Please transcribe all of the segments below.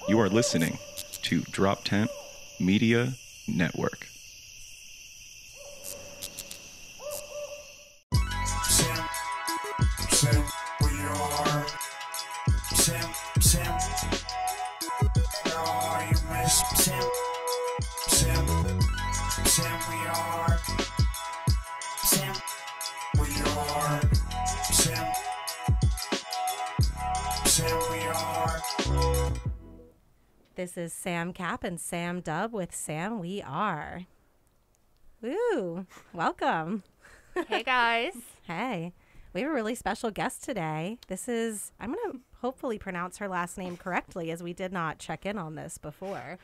You are listening to Drop Tent Media Network. This is Sam Cap and Sam Dub with Sam We Are. Woo! Welcome. Hey guys. Hey. We have a really special guest today. This is, I'm going to hopefully pronounce her last name correctly, as we did not check in on this before.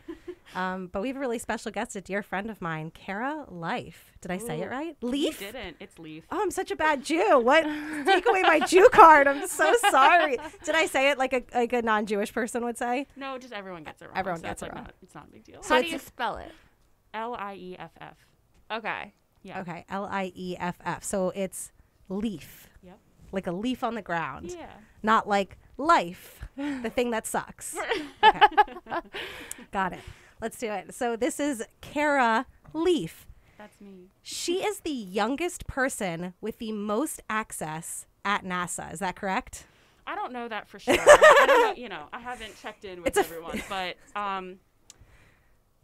But we have a really special guest, a dear friend of mine, Lieff. Did I say it right? Lieff? You didn't. It's Lieff. Oh, I'm such a bad Jew. What? Take away my Jew card. I'm so sorry. Did I say it like a non-Jewish person would say? No, just everyone gets it wrong. Everyone gets it wrong. It's not a big deal. So how do you spell it? Lieff. Okay. Yeah. Okay, Lieff. So it's Lieff. Yep. Like a leaf on the ground. Yeah. Not like life, the thing that sucks. Okay. Got it. Let's do it. So this is Kara Lieff. That's me. She is the youngest person with the most access at NASA. Is that correct? I don't know that for sure. I don't know. I haven't checked in with everyone, but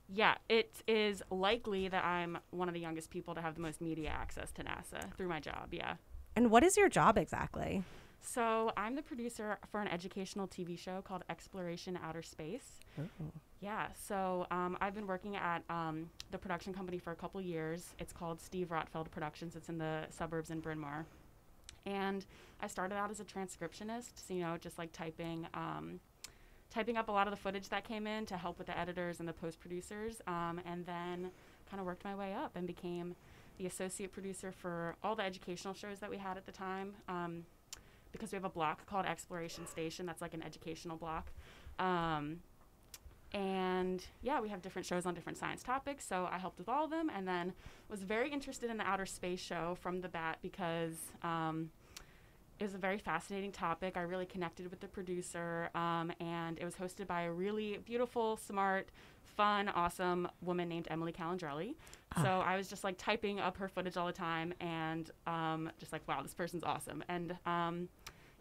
yeah, it is likely that I'm one of the youngest people to have the most media access to NASA through my job. Yeah. And what is your job exactly? So I'm the producer for an educational TV show called Exploration Outer Space. Ooh. Yeah, so I've been working at the production company for a couple years. It's called Steve Rotfeld Productions. It's in the suburbs in Bryn Mawr. And I started out as a transcriptionist, so, just like typing up a lot of the footage that came in to help with the editors and the post-producers, and then kind of worked my way up and became the associate producer for all the educational shows that we had at the time, because we have a block called Exploration Station that's like an educational block. And yeah, we have different shows on different science topics, so I helped with all of them, and then was very interested in the outer space show from the bat because it was a very fascinating topic. I really connected with the producer, and it was hosted by a really beautiful, smart, fun, awesome woman named Emily Calandrelli. So I was just like typing up her footage all the time and just like, wow, this person's awesome. And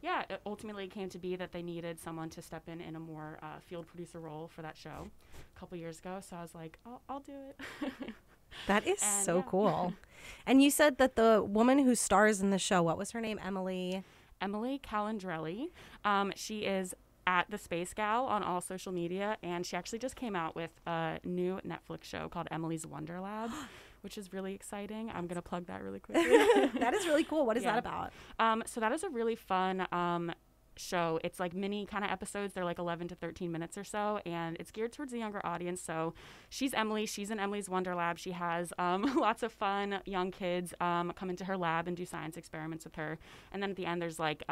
yeah, it ultimately came to be that they needed someone to step in a more field producer role for that show a couple years ago. So I was like, I'll do it. That is so cool. And you said that the woman who stars in the show, what was her name? Emily Calandrelli. She is at the Space Gal on all social media, and she actually just came out with a new Netflix show called Emily's Wonder Lab, which is really exciting. I'm going to plug that really quickly. That is really cool. What is that about? So that is a really fun show. It's like mini kind of episodes. They're like 11 to 13 minutes or so, and it's geared towards the younger audience. So she's Emily. She's in Emily's Wonder Lab. She has lots of fun young kids come into her lab and do science experiments with her. And then at the end, there's like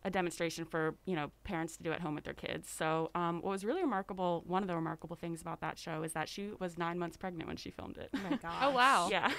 a demonstration for, parents to do at home with their kids. So what was really remarkable, one of the remarkable things about that show is that she was 9 months pregnant when she filmed it. Oh my gosh. Oh, wow. Yeah.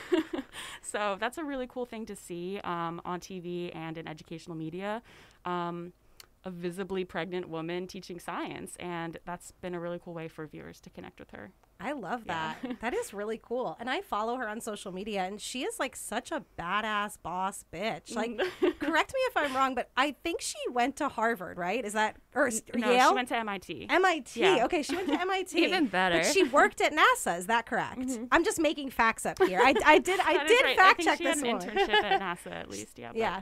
So that's a really cool thing to see on TV and in educational media. A visibly pregnant woman teaching science, and that's been a really cool way for viewers to connect with her. I love that. That is really cool. And I follow her on social media, and she is like such a badass boss bitch. Like, correct me if I'm wrong, but I think she went to Harvard, right? Is that, or No, Yale? she went to MIT. MIT. Yeah. Okay, she went to MIT. Even better. But she worked at NASA. Is that correct? Mm-hmm. I'm just making facts up here. I did Right. fact I check think this she had one. an internship at NASA at least. Yeah. Yeah.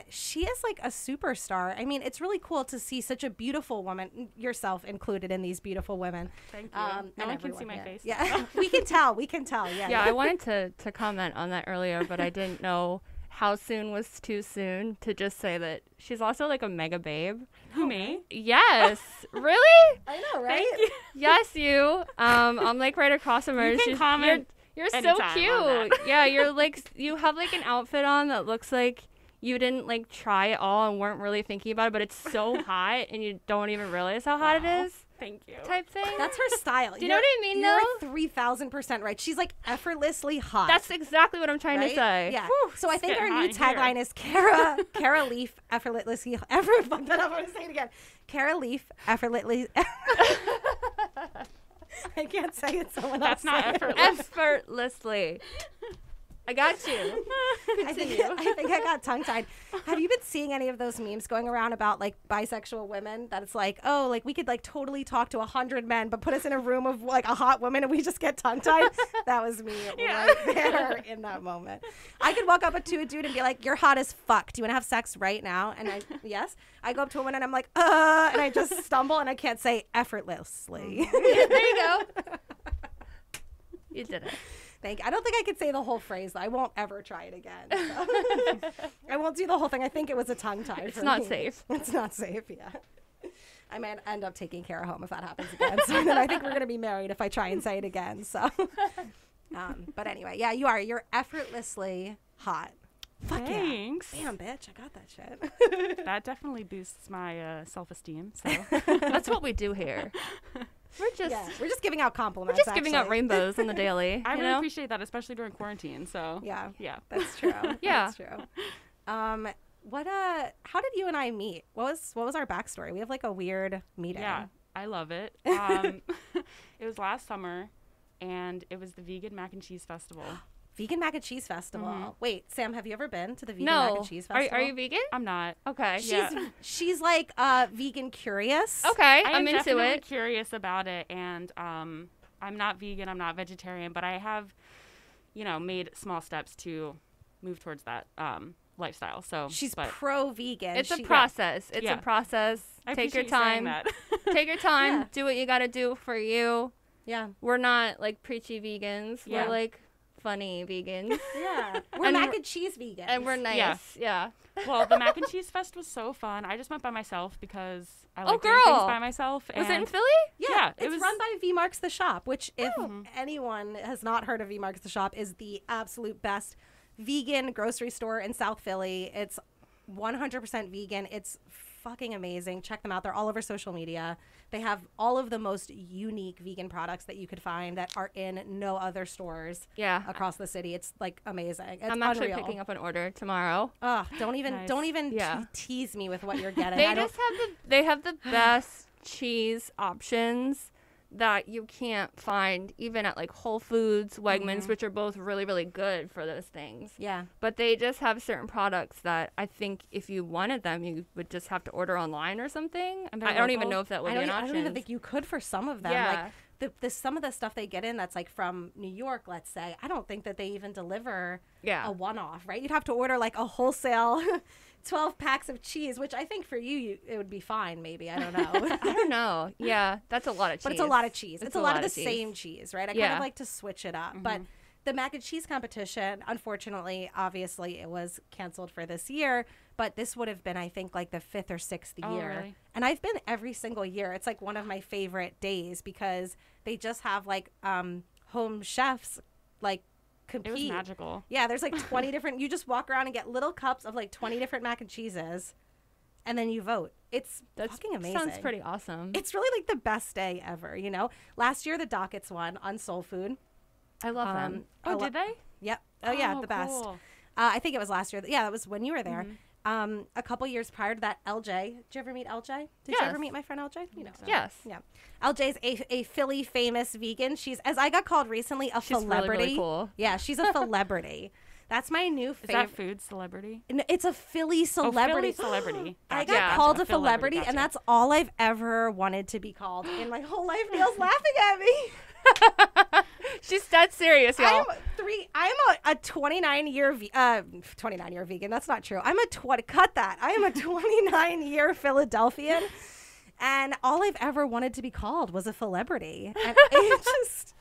She is like a superstar. I mean, it's really cool to see such a beautiful woman, yourself included in these beautiful women. Thank you. No one can see my face. Yeah, we can tell. Yeah. Yeah, I wanted to comment on that earlier, but I didn't know how soon was too soon to just say that she's also like a mega babe. Who, me? Yes. Really? I know, right? Thank you. Yes, you. I'm like right across from her. You can comment You're so anytime on cute. that. Yeah, you're like, you have like an outfit on that looks like you didn't like try it all and weren't really thinking about it, but it's so hot and you don't even realize how hot it is. Thank you. Type thing. That's her style. Do you know what I mean, though? You're 3,000% right. She's like effortlessly hot. That's exactly what I'm trying to say. Yeah. Whew. So I think getting our hot new in here. tagline is Cara Lieff, effortlessly. I'm going to say it again. Cara Lieff, effortlessly. I can't say it. Someone else. That's not say it. effortless. Effortlessly. I got you. I think I got tongue-tied. Have you been seeing any of those memes going around about like bisexual women that it's like, oh, like we could like totally talk to 100 men, but put us in a room of like a hot woman and we just get tongue-tied? That was me right there in that moment. I could walk up to a dude and be like, you're hot as fuck. Do you want to have sex right now? And yes. I go up to a woman and I'm like, and I just stumble and I can't say effortlessly. There you go. You did it. Thank you. I don't think I could say the whole phrase, though. I won't ever try it again. So. I won't do the whole thing. I think it was a tongue tie. It's not safe. It's not safe, yeah. I might end up taking Cara home if that happens again. So then I think we're going to be married if I try and say it again. So, but anyway, yeah, you are. You're effortlessly hot. Fuck Thanks. yeah. Damn, bitch. I got that shit. That definitely boosts my self-esteem. So That's what we do here. We're just giving out compliments. We're just giving out actually. rainbows on the daily. I you really know? appreciate that, especially during quarantine. So Yeah. yeah. That's true. Yeah. That's true. How did you and I meet? What was our backstory? We have like a weird meeting. Yeah, I love it. It was last summer, and it was the Vegan Mac and Cheese Festival. Vegan Mac and Cheese Festival. Mhm. Wait, Sam, have you ever been to the Vegan No. Mac and Cheese Festival? Are you vegan? I'm not. Okay. She's like vegan curious. Okay. I I'm am into definitely it. curious about it, and I'm not vegan. I'm not vegetarian, but I have, made small steps to move towards that lifestyle. So She's but pro vegan. It's a process. It's Yeah. a process. I Take your appreciate you saying time. that. Take your time. Yeah. Do what you got to do for you. Yeah. We're not like preachy vegans. Yeah. We're like funny vegans. Yeah. We're And mac we're- and cheese vegan. And we're nice. Yeah. Well, the Mac and Cheese Fest was so fun. I just went by myself because I like doing girl. things by myself. Was it in and Philly? Yeah, it it's was- run by V Marks the Shop, which if Oh. anyone has not heard of V Marks the Shop is the absolute best vegan grocery store in South Philly. It's 100% vegan. It's fucking amazing. Check them out. They're all over social media. They have all of the most unique vegan products that you could find that are in no other stores Yeah. across the city. It's like amazing. It's I'm actually unreal. picking up an order tomorrow. Oh, don't even Nice. Yeah. tease me with what you're getting. They I don't, just have the best cheese options that you can't find even at like Whole Foods, Wegmans, which are both really, really good for those things. yeah. But they just have certain products that I think if you wanted them, you would just have to order online or something. And they're I don't even local? know if that would be an I option. don't even think you could for some of them. Yeah. Like the some of the stuff they get in that's like from New York, let's say. I don't think that they even deliver Yeah. a one-off, right? You'd have to order like a wholesale 12 packs of cheese, which I think for you it would be fine. Maybe I don't know. I don't know. Yeah, that's a lot of cheese. But it's a lot of cheese. It's a lot of the cheese. same cheese, right? I kind Yeah. of like to switch it up. But the mac and cheese competition, unfortunately, obviously, it was canceled for this year. But this would have been, I think, like the 5th or 6th Oh, year. really? And I've been every single year. It's like one of my favorite days because they just have like home chefs like compete. It was magical. Yeah, there's like 20 different. You just walk around and get little cups of like 20 different mac and cheeses, and then you vote. It's fucking amazing. Sounds pretty awesome. It's really like the best day ever, you know? Last year, the Dockets won on Soul Food. I love them. Oh, did they? Yep. Oh, yeah, the best. Cool. I think it was last year. Yeah, that was when you were there. A couple years prior to that, LJ. Did you ever meet LJ? Did you Yes. ever meet my friend LJ? You know. Yes. Yeah. LJ's a Philly famous vegan. She's, as I got called recently, a She's really, celebrity. really cool. Yeah, she's a celebrity. That's my new Is that favorite. food celebrity? It's a Philly celebrity. Oh, Philly celebrity. I Gotcha, got Yeah. called a Gotcha. celebrity, Gotcha. and that's all I've ever wanted to be called in my whole life. Neil's laughing at me. She's dead serious, y'all. I'm a 29-year 29-year vegan. That's not true. Cut that. I am a 29-year Philadelphian, and all I've ever wanted to be called was a celebrity. And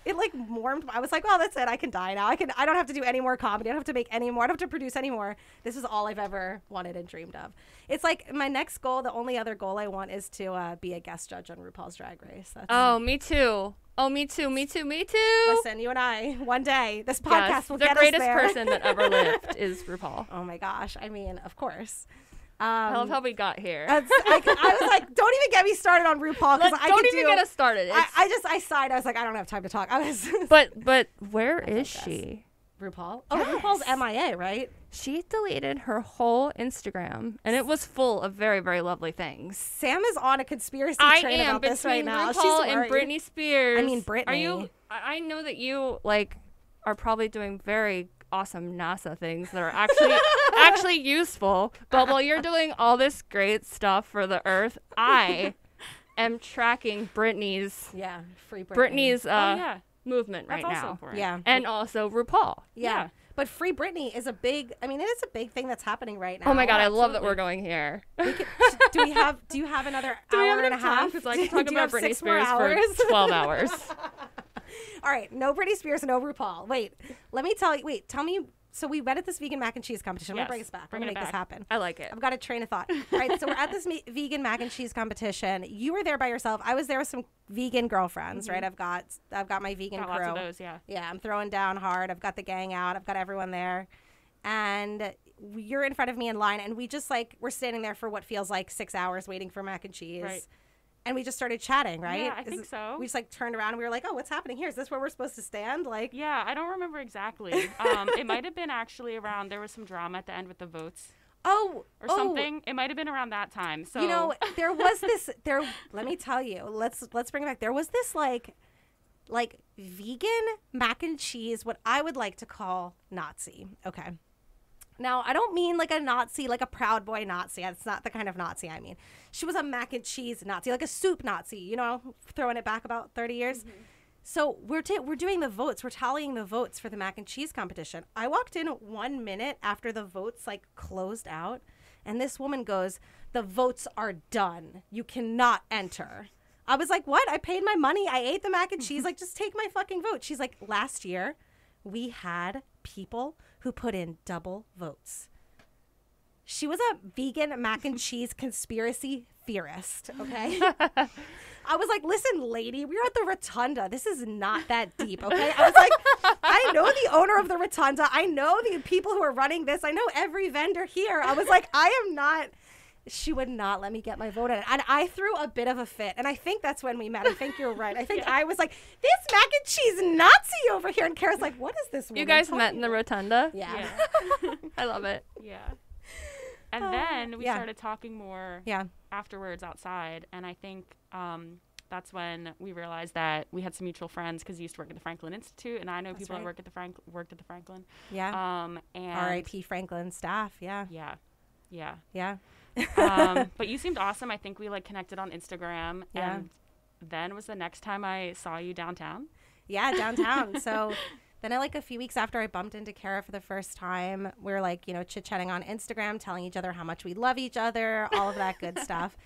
it like warmed. I was like, well, that's it. I can die now. I don't have to do any more comedy. I don't have to make any more. I don't have to produce any more. This is all I've ever wanted and dreamed of. It's like my next goal. The only other goal I want is to be a guest judge on RuPaul's Drag Race. That's, Oh, me too. Oh, me too. Listen, you and I, one day, this podcast will get us there. The greatest person that ever lived is RuPaul. Oh my gosh. I mean, of course. I love how we got here. I was like, don't even get me started on RuPaul. Don't even get us started. I sighed. I was like, I don't have time to talk. But where is she? RuPaul? Oh, yes. RuPaul's MIA, right? She deleted her whole Instagram, and it was full of very, very lovely things. Sam is on a conspiracy train about this right now. RuPaul and Britney Spears. I mean, Britney. Are you? I know that you are probably doing very awesome NASA things that are actually useful. But while you're doing all this great stuff for the Earth, I am tracking Britney's free Britney. Britney's movement right That's also now. important. Yeah, and also RuPaul. Yeah. But Free Britney is it is a big thing that's happening right now. Oh my God, I love that we're going here. Do you have another hour and a half? Because I can talk about Britney Spears for 12 hours. All right, no Britney Spears, no RuPaul. Wait, let me tell you. Wait, tell me. So we met at this vegan mac and cheese competition. I'm going to bring us back. I'm going to make this happen. I like it. I've got a train of thought. All right, so we're at this vegan mac and cheese competition. You were there by yourself. I was there with some vegan girlfriends, right? I've got my vegan crew. Lots of those, yeah. Yeah, I'm throwing down hard. I've got the gang out. I've got everyone there. And you're in front of me in line, and we just we're standing there for what feels like 6 hours waiting for mac and cheese. Right. And we just started chatting, right? Yeah, I think so. We just turned around and we were like, oh, what's happening here? Is this where we're supposed to stand? Yeah, I don't remember exactly. It might have been actually around, there was some drama at the end with the votes. Or something. It might have been around that time. So there was this let me tell you, let's bring it back. There was this vegan mac and cheese, what I would like to call Nazi. Okay. Now, I don't mean a Nazi, a Proud Boy Nazi. That's not the kind of Nazi I mean. She was a mac and cheese Nazi, a soup Nazi, throwing it back about 30 years. Mm-hmm. So we're doing the votes. We're tallying the votes for the mac and cheese competition. I walked in 1 minute after the votes closed out, and this woman goes, "The votes are done. You cannot enter." I was like, "What? I paid my money. I ate the mac and cheese. Just take my fucking vote." She's like, "Last year, we had people who put in double votes." She was a vegan mac and cheese conspiracy theorist, okay? I was like, listen, lady, we're at the Rotunda. This is not that deep, okay? I was like, I know the owner of the Rotunda. I know the people who are running this. I know every vendor here. I was like, I am not. She would not let me get my vote in. And I threw a bit of a fit. And I think that's when we met. I think you're right. I think I was like, this mac and cheese Nazi over here. And Kara's like, what is this woman You guys met in the Rotunda? Yeah. I love it. Yeah. And then we started talking more afterwards outside. And I think that's when we realized that we had some mutual friends because he used to work at the Franklin Institute. And I know people that worked at the Franklin. Yeah. And R.I.P. Franklin staff. Yeah. Yeah. Yeah. But you seemed awesome. I think we connected on Instagram. Yeah. And then was the next time I saw you downtown. Yeah, downtown. So then a few weeks after I bumped into Kara for the first time, we were chit-chatting on Instagram, telling each other how much we love each other, all of that good stuff.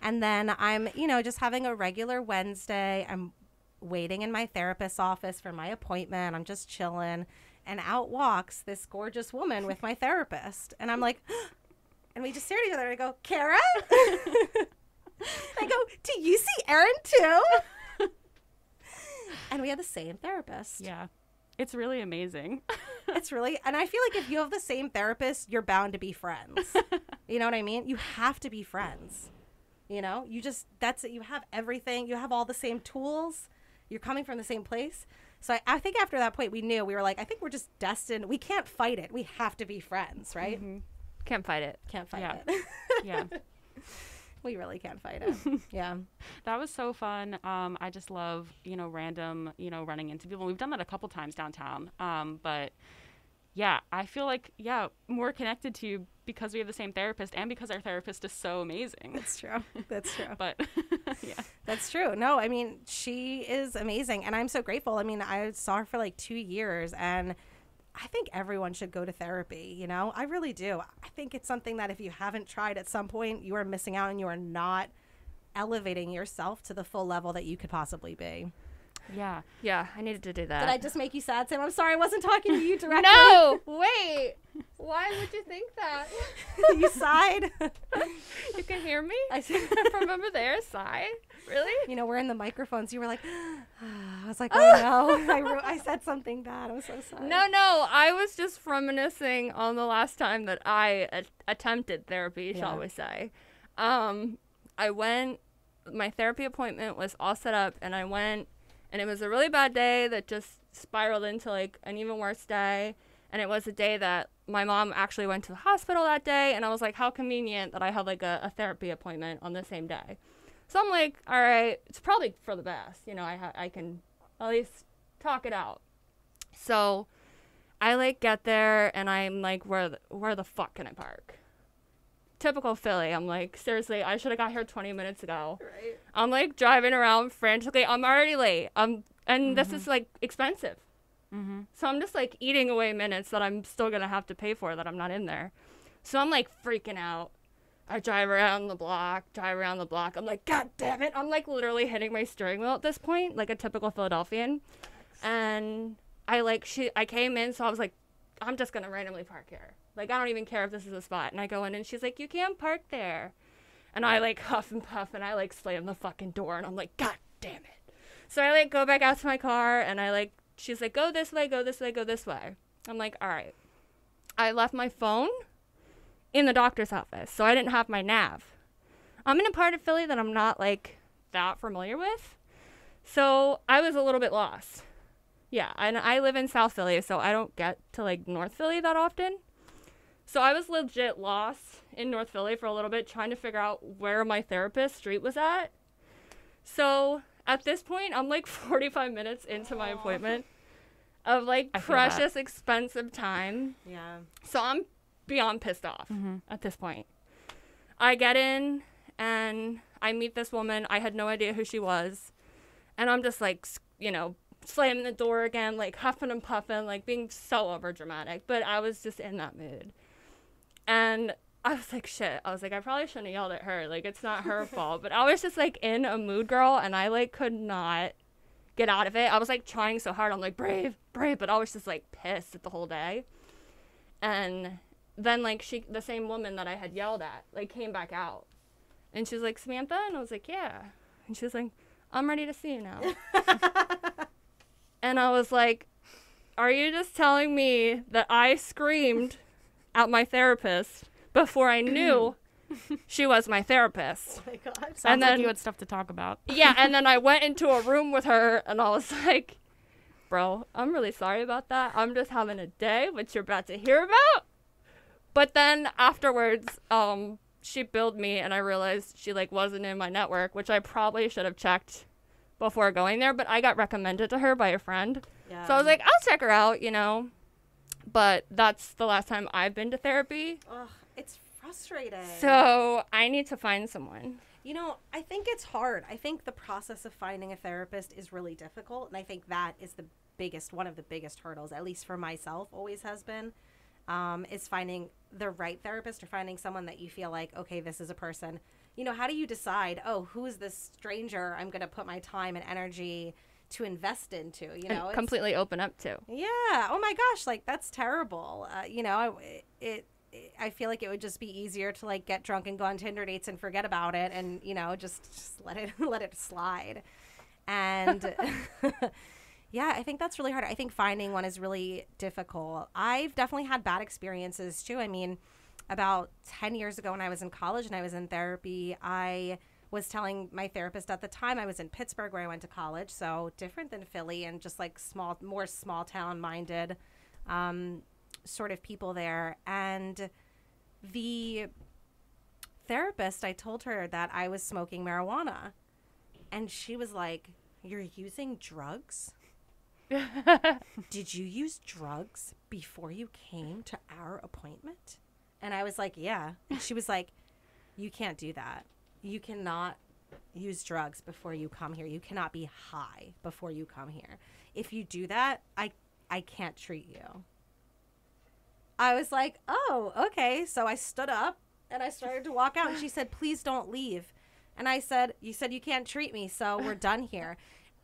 And then I'm, just having a regular Wednesday. I'm waiting in my therapist's office for my appointment. I'm just chilling. And out walks this gorgeous woman with my therapist. And I'm like, and we just stare at each other and I go, Kara? I go, do you see Erin too? And we have the same therapist. Yeah. It's really amazing. And I feel like if you have the same therapist, you're bound to be friends. You know what I mean? You have to be friends. That's it. You have everything. You have all the same tools. You're coming from the same place. So I think after that point, we knew, we were like, I think we're just destined. We can't fight it. We have to be friends, right? Mm-hmm. Can't fight it. Can't fight it. Yeah. We really can't fight it. Yeah. That was so fun. I just love, random, running into people. We've done that a couple times downtown. But yeah, I feel like, more connected to you because we have the same therapist and because our therapist is so amazing. That's true. That's true. But yeah. That's true. No, I mean, she is amazing. And I'm so grateful. I mean, I saw her for 2 years, and I think everyone should go to therapy, I really do. I think it's something that if you haven't tried at some point, you are missing out and you are not elevating yourself to the full level that you could possibly be. Yeah. Yeah, I needed to do that. Did I just make you sad, Sam? I'm sorry, I wasn't talking to you directly. No, wait. Why would you think that? You sighed. You can hear me? From over there, sigh. Really? We're in the microphones. You were like, I was like, oh no, I said something bad. I'm so sorry. No, I was just reminiscing on the last time that I attempted therapy, shall we say. I went, my therapy appointment was all set up, and I went, and it was a really bad day that just spiraled into like an even worse day. And it was a day that my mom actually went to the hospital that day, and I was like, how convenient that I had like a therapy appointment on the same day. So I'm like, all right, it's probably for the best. I can at least talk it out. So I like get there, and I'm like, where the fuck can I park? Typical Philly. I'm like, seriously, I should have got here 20 minutes ago. Right. I'm like driving around frantically. I'm already late. And this is like expensive. So I'm just like eating away minutes that I'm still going to have to pay for that I'm not in there. So I'm like freaking out. I drive around the block. I'm like, God damn it. I'm like literally hitting my steering wheel at this point, like a typical Philadelphian. And I came in, so I was like, I'm just going to randomly park here. Like, I don't even care if this is a spot. And I go in, and she's like, you can't park there. And I like huff and puff, and I like slam the fucking door, and I'm like, God damn it. So I like go back out to my car, and she's like, go this way, go this way, go this way. I'm like, all right. I left my phone in the doctor's office, so I didn't have my nav. I'm in a part of Philly that I'm not like that familiar with. So I was a little bit lost. Yeah, and I live in South Philly, so I don't get to like North Philly that often. So I was legit lost in North Philly for a little bit, trying to figure out where my therapist street was at. So at this point, I'm like 45 minutes into my appointment of like precious, expensive time. Yeah. So I'm beyond pissed off at this point. I get in and I meet this woman. I had no idea who she was. And I'm just like, slamming the door again, like huffing and puffing, like being so overdramatic. But I was just in that mood. And I was like, shit. I was like, I probably shouldn't have yelled at her. Like, it's not her fault. But I was just like in a mood, girl. And I like could not get out of it. I was like trying so hard. I'm like, brave. But I was just like pissed at the whole day. And then like the same woman that I had yelled at, like came back out. And she was like, Samantha? And I was like, yeah. And she was like, I'm ready to see you now. And I was like, are you just telling me that I screamed at my therapist before I knew she was my therapist? Oh my God. Sounds like you had stuff to talk about. Yeah, and then I went into a room with her, and I was like, bro, I'm really sorry about that. I'm just having a day, which you're about to hear about. But then afterwards, she billed me, and I realized she like wasn't in my network, which I probably should have checked before going there, but I got recommended to her by a friend. Yeah. So I was like, I'll check her out, But that's the last time I've been to therapy. Ugh, it's frustrating. So I need to find someone. I think it's hard. I think the process of finding a therapist is really difficult, and I think that is one of the biggest hurdles, at least for myself, always has been, is finding the right therapist or finding someone that you feel like, okay, this is a person. How do you decide, who is this stranger I'm going to put my time and energy to invest into, and completely open up to. Yeah. Oh my gosh. Like, that's terrible. I feel like it would just be easier to like get drunk and go on Tinder dates and forget about it. And, just let it slide. And yeah, I think that's really hard. I think finding one is really difficult. I've definitely had bad experiences too. I mean, about 10 years ago when I was in college and I was in therapy, I was telling my therapist at the time, I was in Pittsburgh where I went to college, so different than Philly and just like more small town minded sort of people there. And the therapist, I told her that I was smoking marijuana, and she was like, "You're using drugs? Did you use drugs before you came to our appointment?" And I was like, yeah. And she was like, you can't do that. You cannot use drugs before you come here. You cannot be high before you come here. If you do that, I can't treat you. I was like, oh, okay. So I stood up and I started to walk out, and she said, please don't leave. And I said, you said you can't treat me, so we're done here.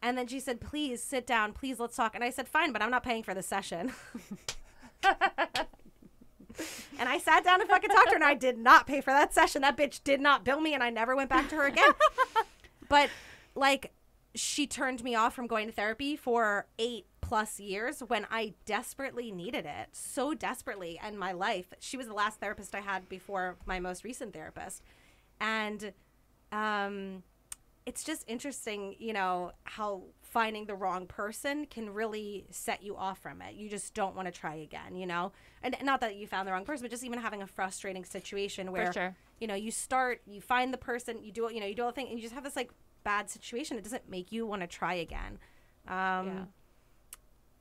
And then she said, please sit down. Please, let's talk. And I said, fine, but I'm not paying for the session. And I sat down and fucking talked to her, and I did not pay for that session. That bitch did not bill me, and I never went back to her again. But like, she turned me off from going to therapy for 8+ years when I desperately needed it, so desperately in my life. She was the last therapist I had before my most recent therapist. And it's just interesting, you know, how finding the wrong person can really set you off from it. You just don't want to try again, you know? And not that you found the wrong person, but just even having a frustrating situation where, For sure. you know, you find the person, you do all the thing, and you just have this like bad situation. It doesn't make you want to try again.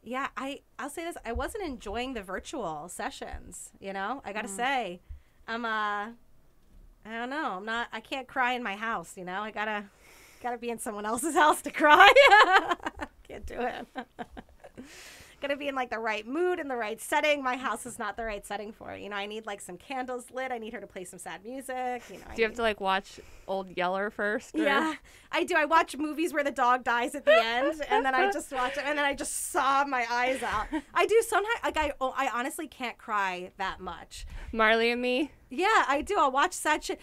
Yeah, I'll say this. I wasn't enjoying the virtual sessions, you know? I got to say, I don't know. I can't cry in my house, you know? I gotta be in someone else's house to cry. Can't do it. Gotta be in like the right mood and the right setting. My house is not the right setting for it. You know, I need like some candles lit. I need her to play some sad music. You know, Do you have to like watch Old Yeller first? Or? Yeah, I do. I watch movies where the dog dies at the end, and then I just watch it, and then I just sob my eyes out. I do sometimes. Like I honestly can't cry that much. Marley and Me. Yeah, I do. I'll watch sad shit.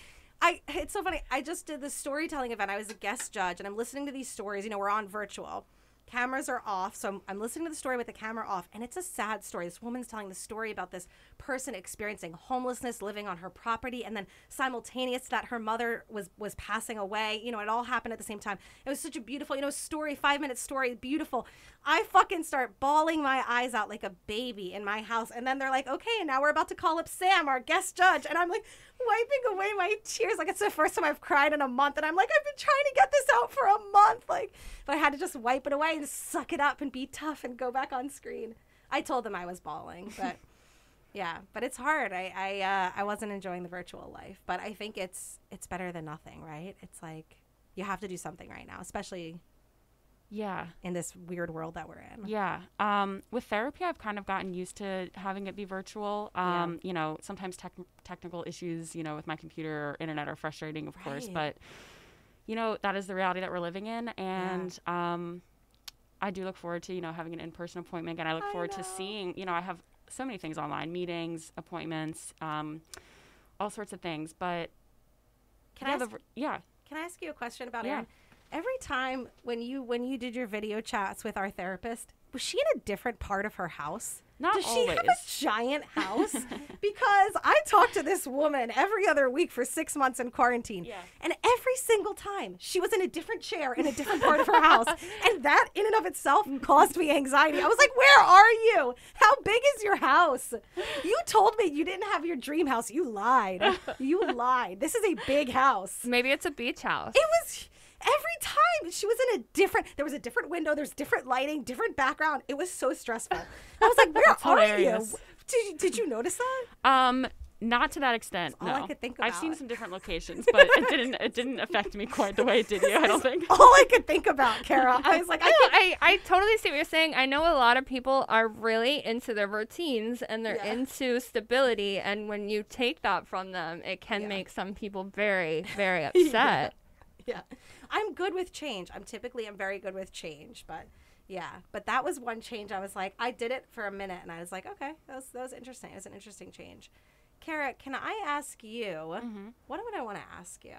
It's so funny. I just did this storytelling event. I was a guest judge, and I'm listening to these stories. You know, we're on virtual. Cameras are off, so I'm listening to the story with the camera off, and it's a sad story. This woman's telling the story about this person experiencing homelessness, living on her property, and then simultaneous to that, her mother was passing away. You know, it all happened at the same time. It was such a beautiful, you know, story, 5-minute story, beautiful. I fucking start bawling my eyes out like a baby in my house, and then they're like, okay, and now we're about to call up Sam, our guest judge, and I'm like wiping away my tears like it's the first time I've cried in a month, and I'm like, I've been trying to get this out for a month, like, but I had to just wipe it away and suck it up and be tough and go back on screen. I told them I was bawling, but yeah, but it's hard. I wasn't enjoying the virtual life, but I think it's better than nothing, right? It's like you have to do something right now, especially in this weird world that we're in. Yeah. With therapy, I've kind of gotten used to having it be virtual. You know, sometimes technical issues, you know, with my computer or internet are frustrating, of course, but you know, that is the reality that we're living in. And I do look forward to, you know, having an in-person appointment, and I look forward to seeing, you know, I have so many things online, meetings, appointments, all sorts of things, but Can I ask you a question about Erin? Every time when you did your video chats with our therapist, was she in a different part of her house? Not Does always. she have a giant house? Because I talked to this woman every other week for 6 months in quarantine. Yeah. And every single time she was in a different chair in a different part of her house. And that in and of itself caused me anxiety. I was like, where are you? How big is your house? You told me you didn't have your dream house. You lied. You lied. This is a big house. Maybe it's a beach house. It was... Every time she was in there was a different window, there's different lighting, different background. It was so stressful. I was like, where are hilarious. you? Did you notice that? Not to that extent. That's all no. I could think I've about. seen some different locations, but it didn't affect me quite the way it did you, I don't think. All I could think about, Kara. I was like, I totally see what you're saying. I know a lot of people are really into their routines and they're into stability, and when you take that from them, it can make some people very, very upset. Yeah. I'm good with change. I'm very good with change, but but that was one change. I was like, I did it for a minute and I was like, okay, that was interesting. It was an interesting change. Kara, can I ask you, what would I want to ask you?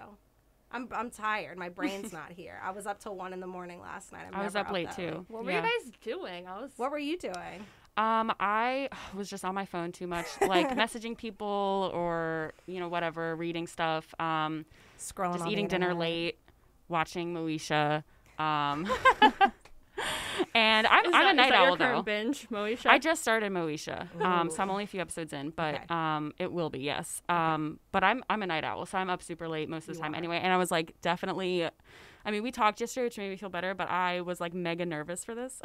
I'm tired. My brain's not here. I was up till 1 a.m. last night. I was up late too. What were you guys doing? What were you doing? I was just on my phone too much, like messaging people or, you know, whatever, reading stuff, Scrolling just on eating the dinner internet. late, watching Moesha. And I'm a night owl though. Binge, Moesha? I just started Moesha, so I'm only a few episodes in, but it will be, yes. But I'm a night owl, so I'm up super late most of the time anyway. And I was like, definitely, I mean, we talked yesterday, which made me feel better, but I was like mega nervous for this.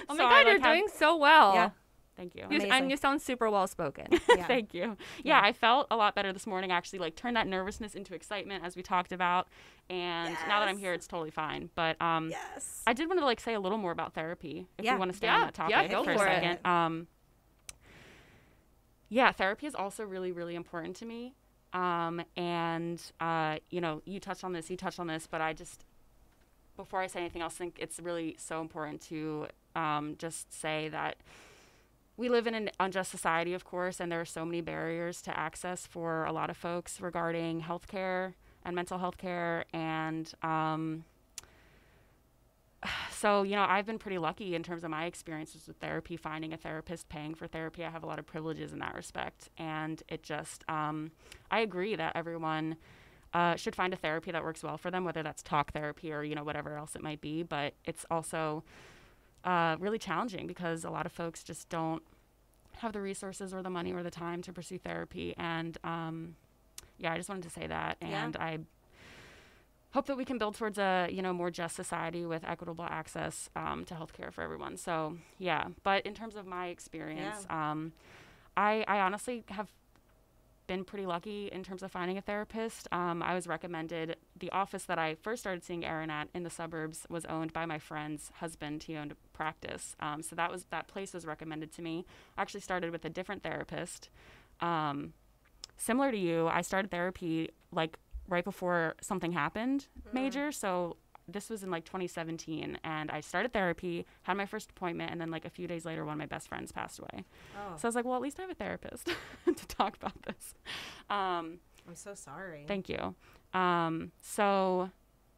Oh my God, you're doing so well. Yeah. Thank you. And you sound super well spoken. Yeah. Thank you. Yeah, I felt a lot better this morning. Actually, like turned that nervousness into excitement, as we talked about. And now that I'm here, it's totally fine. But I did want to like say a little more about therapy, if you want to stay on that topic go for a for it. second. Therapy is also really, really important to me. And you know, you touched on this, but I just, before I say anything else, think it's really so important to just say that we live in an unjust society, of course, and there are so many barriers to access for a lot of folks regarding healthcare mental health care. And so, you know, I've been pretty lucky in terms of my experiences with therapy, finding a therapist, paying for therapy. I have a lot of privileges in that respect. And it just, I agree that everyone should find a therapy that works well for them, whether that's talk therapy or, you know, whatever else it might be. But it's also really challenging because a lot of folks just don't have the resources or the money or the time to pursue therapy. And yeah, I just wanted to say that. And I hope that we can build towards a, you know, more just society with equitable access to healthcare for everyone. So yeah, but in terms of my experience, I honestly have been pretty lucky in terms of finding a therapist. I was recommended, the office that I first started seeing Erin at in the suburbs was owned by my friend's husband. He owned a practice. So that place was recommended to me. I actually started with a different therapist. Similar to you, I started therapy like right before something happened major. So this was in like 2017, and I started therapy, had my first appointment, and then like a few days later, one of my best friends passed away. So I was like, well, at least I have a therapist to talk about this. I'm so sorry. Thank you. So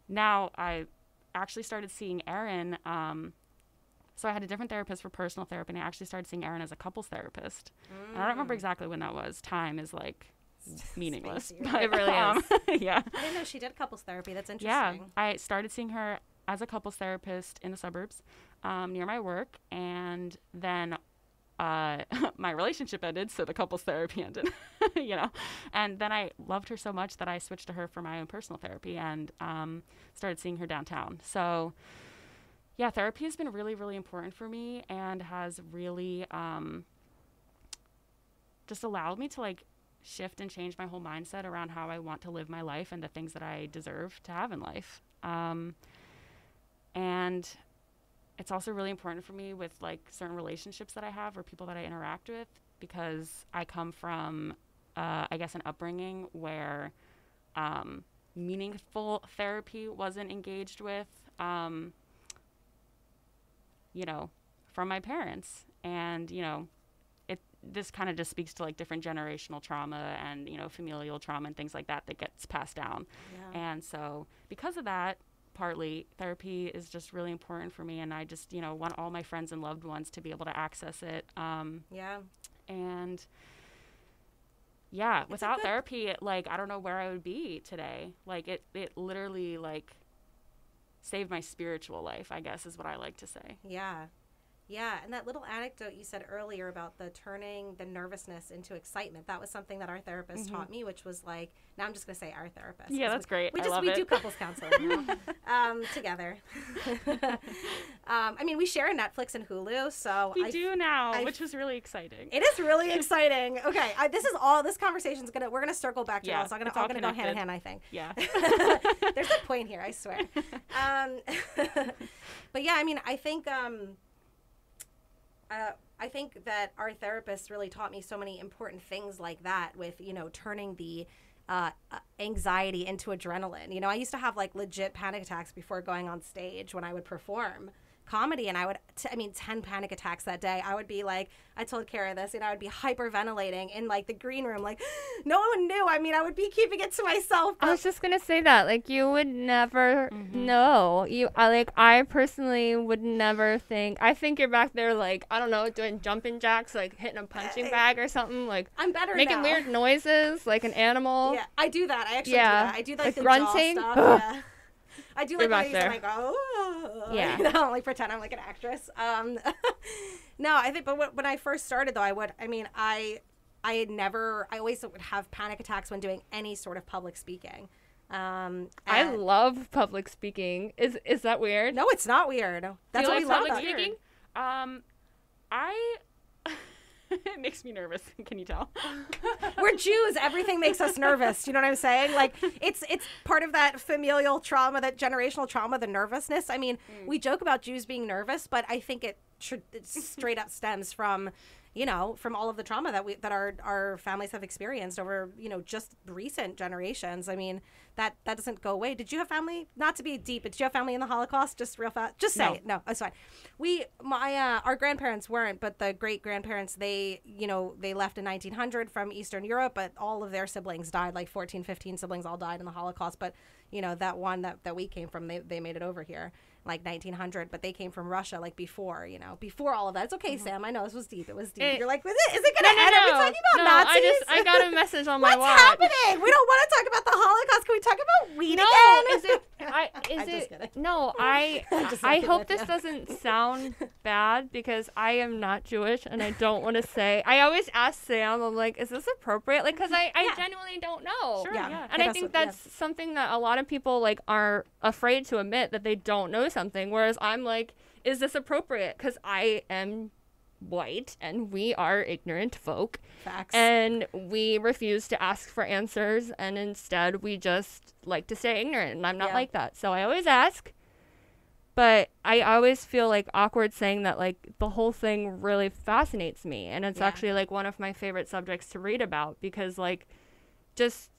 now I actually started seeing Erin. So I had a different therapist for personal therapy, and I actually started seeing Erin as a couples therapist. And I don't remember exactly when that was. Time is like meaningless. But It really is. Yeah. I didn't know she did couples therapy. That's Yeah. interesting. I started seeing her as a couples therapist in the suburbs near my work. And then my relationship ended, so the couples therapy ended, you know. And then I loved her so much that I switched to her for my own personal therapy and started seeing her downtown. So yeah, therapy has been really, really important for me and has really just allowed me to like shift and change my whole mindset around how I want to live my life and the things that I deserve to have in life. And it's also really important for me with like certain relationships that I have or people that I interact with, because I come from, I guess, an upbringing where meaningful therapy wasn't engaged with, you know, from my parents. And, you know, this kind of just speaks to like different generational trauma and, you know, familial trauma and things like that gets passed down. And so because of that, partly therapy is just really important for me, and I just, you know, want all my friends and loved ones to be able to access it. And yeah, without therapy, like, I don't know where I would be today. Like it literally like saved my spiritual life, I guess, is what I like to say. Yeah, and that little anecdote you said earlier about the turning the nervousness into excitement, that was something that our therapist taught me, which was like, now I'm just going to say our therapist. Yeah, that's great. We do couples counseling now, together. I mean, we share Netflix and Hulu, so we do now, which was really exciting. It is really exciting. Okay, this conversation's we're gonna circle back to us. I'm gonna go hand in hand, I think. Yeah. There's a point here, I swear. But yeah, I mean, I think that our therapist really taught me so many important things like that, with, you know, turning the anxiety into adrenaline. You know, I used to have like legit panic attacks before going on stage when I would perform comedy, and I would 10 panic attacks that day. I would be like, I told Kara this, and I would be hyperventilating in like the green room, like no one knew. I mean, I would be keeping it to myself. I was just gonna say that, like, you would never know. I personally would never think. I think you're back there, like, I don't know, doing jumping jacks, like hitting a punching bag or something, like I'm better making now. weird noises like an animal. Yeah, I do that. I actually do that. I do like the grunting. jaw stuff. Yeah. I do like back these, there. and I go, oh, Yeah. you know, like pretend I'm like an actress. No, I think, but when I first started though, I always would have panic attacks when doing any sort of public speaking. I love public speaking. Is that weird? No, it's not weird. That's you what like we love public about speaking? It makes me nervous. Can you tell? We're Jews. Everything makes us nervous. You know what I'm saying? Like, it's part of that familial trauma, that generational trauma, the nervousness. I mean, we joke about Jews being nervous, but I think it straight up stems from, you know, from all of the trauma that our families have experienced over, you know, just recent generations. I mean, that doesn't go away. Did you have family? Not to be deep, but did you have family in the Holocaust? Just real fast. Just say it. No, it's fine. Our grandparents weren't, but the great grandparents, they left in 1900 from Eastern Europe, but all of their siblings died, like 14, 15 siblings all died in the Holocaust. But, you know, that one that we came from, they made it over here. Like 1900, but they came from Russia like before all of that. It's okay, Sam. I know this was deep. It was deep. You're like, is it going to end? Are we talking about Nazis? I got a message on my watch. What's happening? We don't want to talk about the Holocaust. Can we talk about weed again? Just kidding. No, I hope this doesn't sound bad because I am not Jewish and I don't want to say. I always ask Sam, I'm like, is this appropriate? Like, because I genuinely don't know. Sure, yeah. And I think that's something that a lot of people like are afraid to admit, that they don't know something, whereas I'm like, is this appropriate? Because I am white and we are ignorant folk. Facts. And we refuse to ask for answers, and instead we just like to stay ignorant, and I'm not like that. So I always ask, but I always feel like awkward saying that. Like, the whole thing really fascinates me, and it's actually like one of my favorite subjects to read about, because like just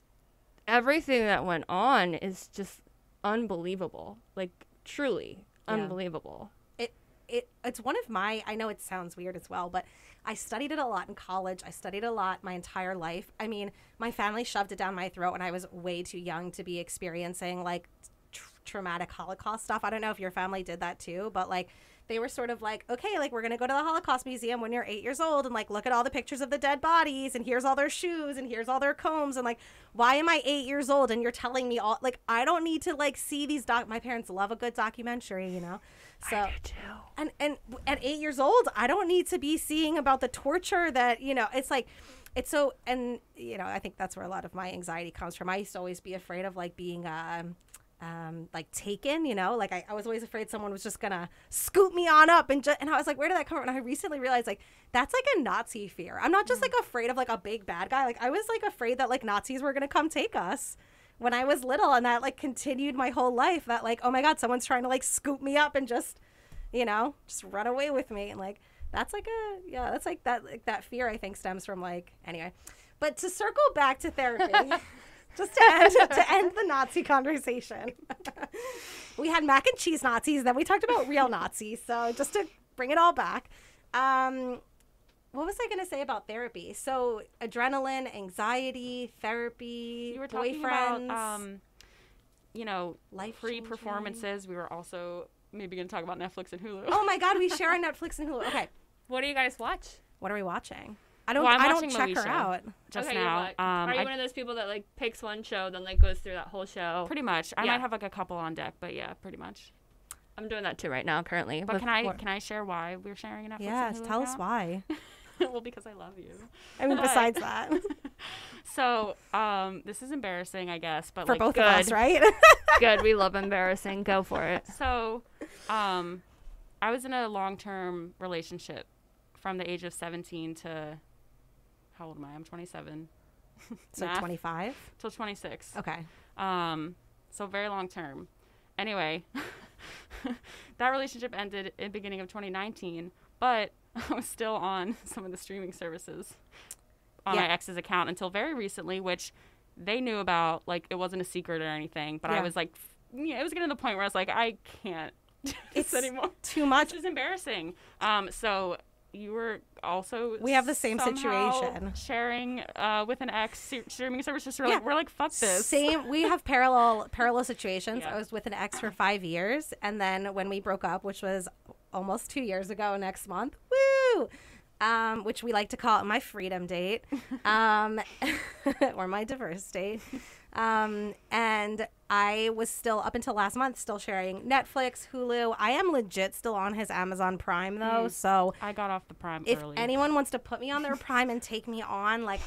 everything that went on is just unbelievable. Like, truly unbelievable. It's one of my, I know it sounds weird as well, but I studied it a lot in college. I studied a lot my entire life. I mean, my family shoved it down my throat when I was way too young to be experiencing like traumatic Holocaust stuff. I don't know if your family did that too, but like they were sort of like, okay, like we're going to go to the Holocaust Museum when you're 8 years old and like look at all the pictures of the dead bodies, and here's all their shoes and here's all their combs, and like, why am I 8 years old and you're telling me all, like, I don't need to like see these my parents love a good documentary, you know? So, I do too. And at 8 years old, I don't need to be seeing about the torture that, you know, it's like, it's so, and, you know, I think that's where a lot of my anxiety comes from. I used to always be afraid of like being, like taken, you know, like I was always afraid someone was just gonna scoop me on up, and I was like, where did that come from? And I recently realized like that's like a Nazi fear. I'm not just like afraid of like a big bad guy. Like I was like afraid that like Nazis were gonna come take us when I was little, and that like continued my whole life, that like, oh my God, someone's trying to like scoop me up and just, you know, just run away with me. And like that's like that's like that fear I think stems from like, anyway. But to circle back to therapy. Just to end the Nazi conversation. We had mac and cheese Nazis, then we talked about real Nazis. So just to bring it all back. What was I going to say about therapy? So adrenaline, anxiety, therapy, You were boyfriends. talking about, you know, Life free changing. performances. We were also maybe going to talk about Netflix and Hulu. Oh my God, we share on Netflix and Hulu. Okay. What do you guys watch? What are we watching? I don't watching check Moesha her out. Just okay, now. Are you one of those people that like picks one show, then like goes through that whole show? Pretty much. I Yeah. might have like a couple on deck, but yeah, pretty much. I'm doing that too right now, currently. But can I share why we're sharing a Netflix? Yeah, and Hulu tell us account? why. Well, because I love you. I mean, But- besides that. So, this is embarrassing, I guess, but For like both good. of us, right? Good, we love embarrassing. Go for it. So, I was in a long-term relationship from the age of 17 to, how old am I? I'm 27. So Math. 25? Till 26. Okay. So very long term. Anyway, that relationship ended in the beginning of 2019, but I was still on some of the streaming services on my ex's account until very recently, which they knew about. Like, it wasn't a secret or anything, but I was like, it was getting to the point where I was like, I can't do this anymore. Too much. It's embarrassing. So you were also We have the same somehow situation. sharing with an ex streaming services. We're like, fuck this. Same. We have parallel situations. Yeah. I was with an ex for 5 years, and then when we broke up, which was almost 2 years ago next month, woo, which we like to call it my freedom date, or my divorce date. And I was still, up until last month, still sharing Netflix, Hulu. I am legit still on his Amazon Prime though, so I got off the Prime if early. anyone wants to put me on their Prime and take me on, like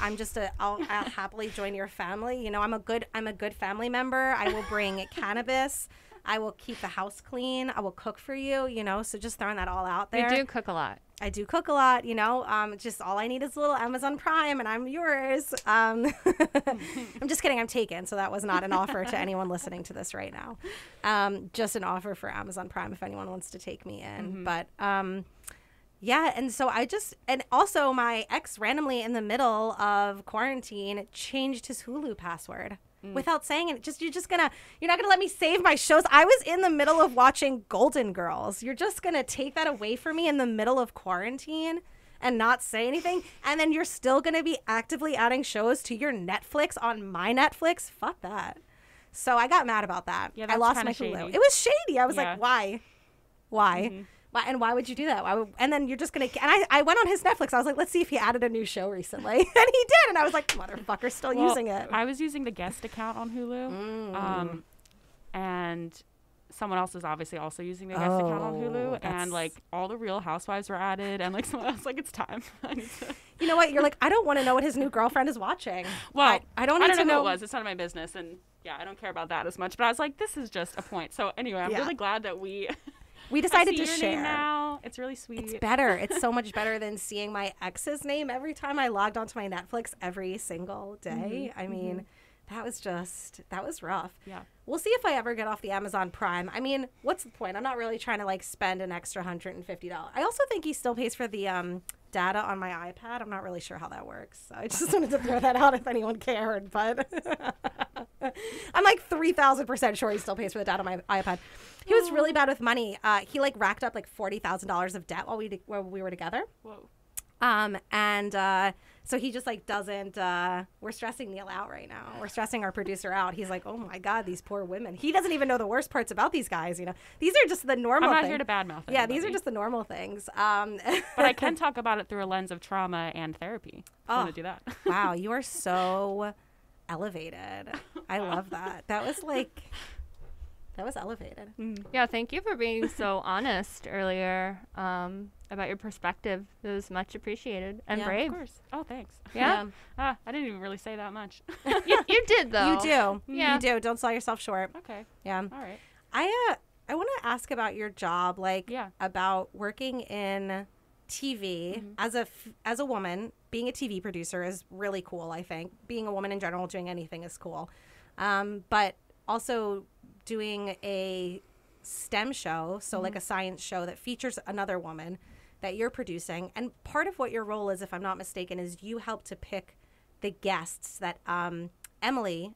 I'll happily join your family. You know, I'm a good family member. I will bring cannabis. I will keep the house clean. I will cook for you. You know, so just throwing that all out there. We do cook a lot. I do cook a lot, you know, just all I need is a little Amazon Prime and I'm yours. I'm just kidding. I'm taken. So that was not an offer to anyone listening to this right now. Just an offer for Amazon Prime if anyone wants to take me in. But Yeah, and so and also my ex randomly in the middle of quarantine changed his Hulu password without saying it. You're not gonna let me save my shows. I was in the middle of watching Golden Girls. You're just gonna take that away from me in the middle of quarantine and not say anything, and then you're still gonna be actively adding shows to your Netflix on my Netflix? Fuck that. So I got mad about that. Yeah, I lost kinda my Hulu. shady. It was shady. I was Yeah. like, why? And why would you do that? And then you're just going to... And I went on his Netflix. I was like, let's see if he added a new show recently. And he did. And I was like, motherfucker's still using it. I was using the guest account on Hulu. And someone else is obviously also using the guest account on Hulu. And, like, all the Real Housewives were added. And, like, someone else like, it's time. I need to... You know what? You're like, I don't want to know what his new girlfriend is watching. Well, I don't need to know who it was. It's none of my business. And, yeah, I don't care about that as much. But I was like, this is just a point. So, anyway, I'm really glad that we decided I to see your share. name now. It's really sweet. It's better. It's so much better than seeing my ex's name every time I logged onto my Netflix every single day. I mean, that was rough. Yeah. We'll see if I ever get off the Amazon Prime. I mean, what's the point? I'm not really trying to like spend an extra $150. I also think he still pays for the data on my iPad. I'm not really sure how that works. I just wanted to throw that out if anyone cared, but I'm like 3,000% sure he still pays for the data on my iPad. He was really bad with money. He like racked up like $40,000 of debt while we were together. Whoa. So he just like doesn't, we're stressing Neil out right now. We're stressing our producer out. He's like, oh my God, these poor women. He doesn't even know the worst parts about these guys. You know, these are just the normal I'm not things. here to badmouth Yeah, anybody. these are just the normal things. But I can talk about it through a lens of trauma and therapy. I want to do that. Wow, you are so elevated. I love that. That was elevated. Yeah, thank you for being so honest earlier about your perspective. It was much appreciated and Yeah, brave. Of course. Oh, thanks. Yeah. I didn't even really say that much. You did, though. You do. Yeah. You do. Don't sell yourself short. Okay. Yeah. All right. I want to ask about your job, like Yeah. about working in TV as a woman. Being a TV producer is really cool, I think. Being a woman in general, doing anything is cool. But also doing a STEM show, so like a science show that features another woman that you're producing. And part of what your role is, if I'm not mistaken, is you help to pick the guests that Emily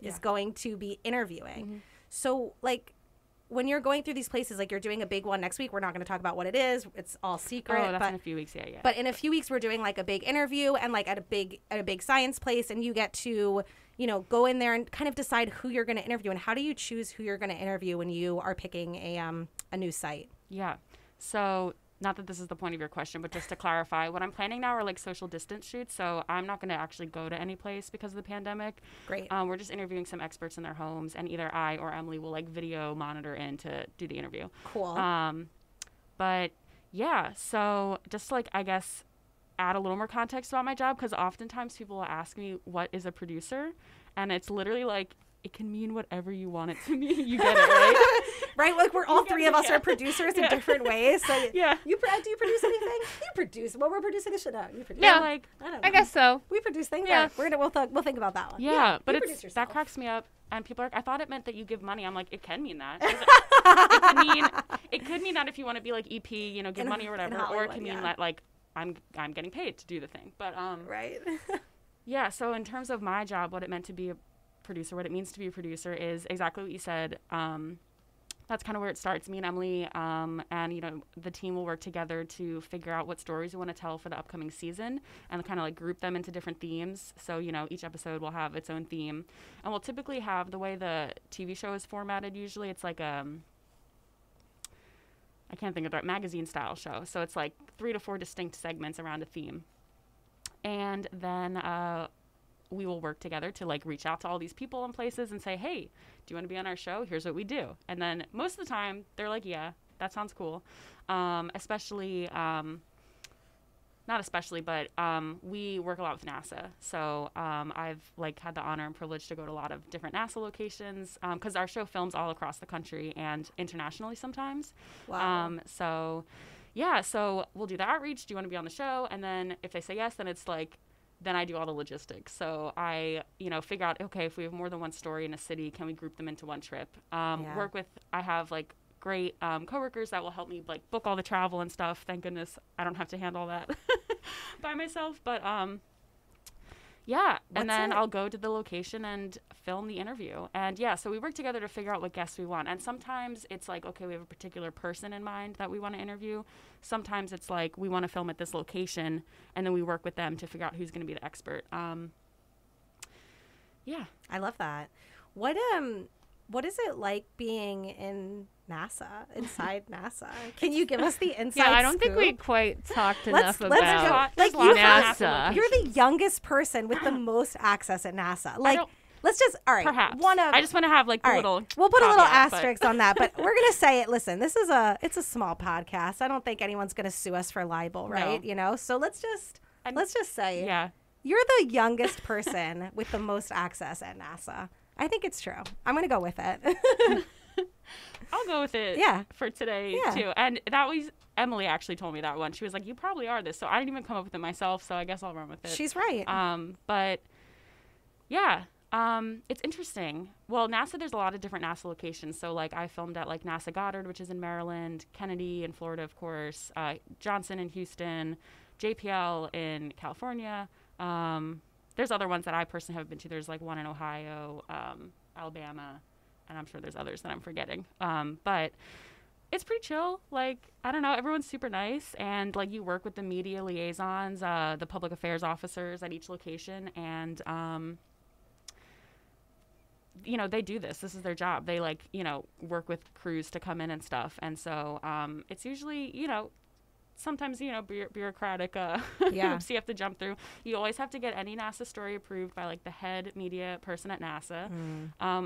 is going to be interviewing. So like when you're going through these places, like you're doing a big one next week, we're not going to talk about what it is. It's all secret. Oh, that's but in a few weeks. Yeah. But in a few weeks, we're doing like a big interview and like at a big science place, and you get to, you know, go in there and kind of decide who you're going to interview. And how do you choose who you're going to interview when you are picking a new site? Yeah. So not that this is the point of your question, but just to clarify, what I'm planning now are like social distance shoots. So I'm not going to actually go to any place because of the pandemic. Great. We're just interviewing some experts in their homes, and either I or Emily will like video monitor in to do the interview. Cool. But yeah, so just like, I guess, add a little more context about my job, because oftentimes people will ask me, what is a producer? And it's literally like, it can mean whatever you want it to mean. You get it, right? Right? Like we're all three of us are producers in different ways. So Yeah. do you produce anything? You produce. Well, we're producing the shit out. You produce. Yeah. Like, I don't know. I guess so. We produce things. Yeah. Yeah. We'll think about that one. yeah, but you produce it's yourself. that cracks me up. And people are like, I thought it meant that you give money. I'm like, it can mean that. It could mean that if you want to be like EP, you know, give In- money or in whatever, or it Hollywood, can mean yeah. that like I'm getting paid to do the thing. But Right. yeah, so in terms of my job, what it meant to be a producer, what it means to be a producer is exactly what you said. That's kind of where it starts. Me and Emily and, you know, the team will work together to figure out what stories we want to tell for the upcoming season and kind of like group them into different themes. So, you know, each episode will have its own theme. And we'll typically have, the way the TV show is formatted, usually it's like I can't think of the right magazine style show. So it's like 3 to 4 distinct segments around a theme. And then we will work together to like reach out to all these people and places and say, hey, do you want to be on our show? Here's what we do. And then most of the time they're like, yeah, that sounds cool. Especially, not especially, but we work a lot with NASA. So I've like had the honor and privilege to go to a lot of different NASA locations because our show films all across the country and internationally sometimes. Wow. So yeah, so we'll do the outreach. Do you want to be on the show? And then if they say yes, then it's like, then I do all the logistics. So I, you know, figure out, okay, if we have more than one story in a city, can we group them into one trip? Work with, I have like great coworkers that will help me like book all the travel and stuff. Thank goodness I don't have to handle all that by myself. But yeah, and then I'll go to the location and film the interview. And yeah, so we work together to figure out what guests we want. And sometimes it's like, okay, we have a particular person in mind that we want to interview. Sometimes it's like we want to film at this location, and then we work with them to figure out who's going to be the expert. Yeah, I love that. What is it like being in NASA, inside NASA? Can you give us the inside Yeah, I don't scoop? think we quite talked enough about like NASA. You're the youngest person with the most access at NASA. Like, let's just, all right. Perhaps. I just want to have like the little. We'll put a little caveat, asterisk on that, but we're gonna say it. Listen, it's a small podcast. I don't think anyone's gonna sue us for libel, right? No. You know, so let's just say, Yeah. you're the youngest person with the most access at NASA. I think it's true. I'm gonna go with it. I'll go with it for today, too. And that was, Emily actually told me that one. She was like, you probably are this. So I didn't even come up with it myself, so I guess I'll run with it. She's right. But, yeah, it's interesting. Well, NASA, there's a lot of different NASA locations. So, like, I filmed at, like, NASA Goddard, which is in Maryland, Kennedy in Florida, of course, Johnson in Houston, JPL in California. There's other ones that I personally haven't been to. There's, like, one in Ohio, Alabama, and I'm sure there's others that I'm forgetting. But it's pretty chill. Like, I don't know, everyone's super nice. And, like, you work with the media liaisons, the public affairs officers at each location. And, you know, they do this. This is their job. They, like, you know, work with crews to come in and stuff. And so it's usually, you know, sometimes, you know, bureaucratic hoops you have to jump through. You always have to get any NASA story approved by, like, the head media person at NASA.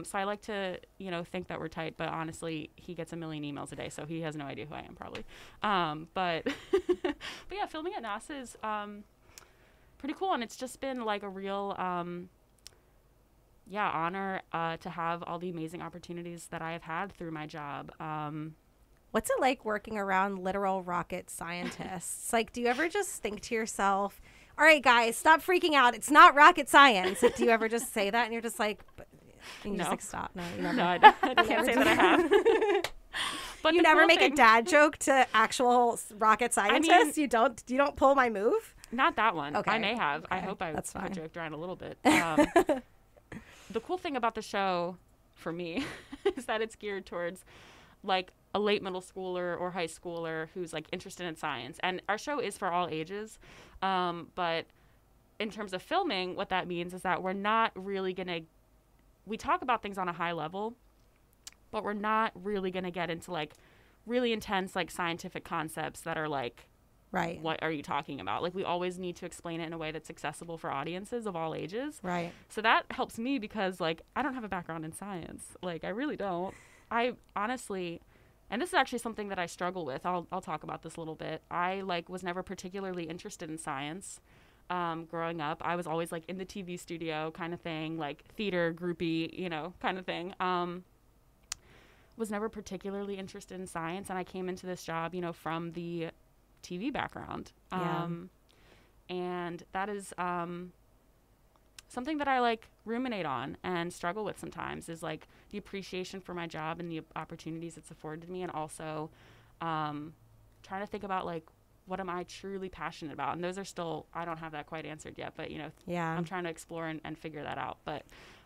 So I like to, you know, think that we're tight, but honestly, he gets a million emails a day, so he has no idea who I am, probably. But yeah, filming at NASA is pretty cool, and it's just been, like, a real, honor to have all the amazing opportunities that I have had through my job. What's it like working around literal rocket scientists? Like, do you ever just think to yourself, all right, guys, stop freaking out. It's not rocket science. Do you ever just say that and you're just like, and you just like, stop? No, you never. No, I can't say that I have. But you never make a dad joke to actual rocket scientists? You don't pull my move? Not that one. Okay. I may have. Okay. I hope I That's fine. joked around a little bit. The cool thing about the show for me is that it's geared towards, like, a late middle schooler or high schooler who's, like, interested in science. And our show is for all ages. But in terms of filming, what that means is that we're not really going to, we talk about things on a high level, but we're not really going to get into, like, really intense, like, scientific concepts that are, like, right, what are you talking about? Like, we always need to explain it in a way that's accessible for audiences of all ages. Right. So that helps me because, like, I don't have a background in science. Like, I really don't. I honestly, and this is actually something that I struggle with. I'll talk about this a little bit. I, like, was never particularly interested in science growing up. I was always, like, in the TV studio kind of thing, like, theater groupie, you know, kind of thing. Was never particularly interested in science, and I came into this job, you know, from the TV background. And that is something that I, like, ruminate on and struggle with sometimes, is, like, the appreciation for my job and the opportunities it's afforded me, and also trying to think about, like, what am I truly passionate about? And those are still, I don't have that quite answered yet, but, you know, I'm trying to explore and figure that out. But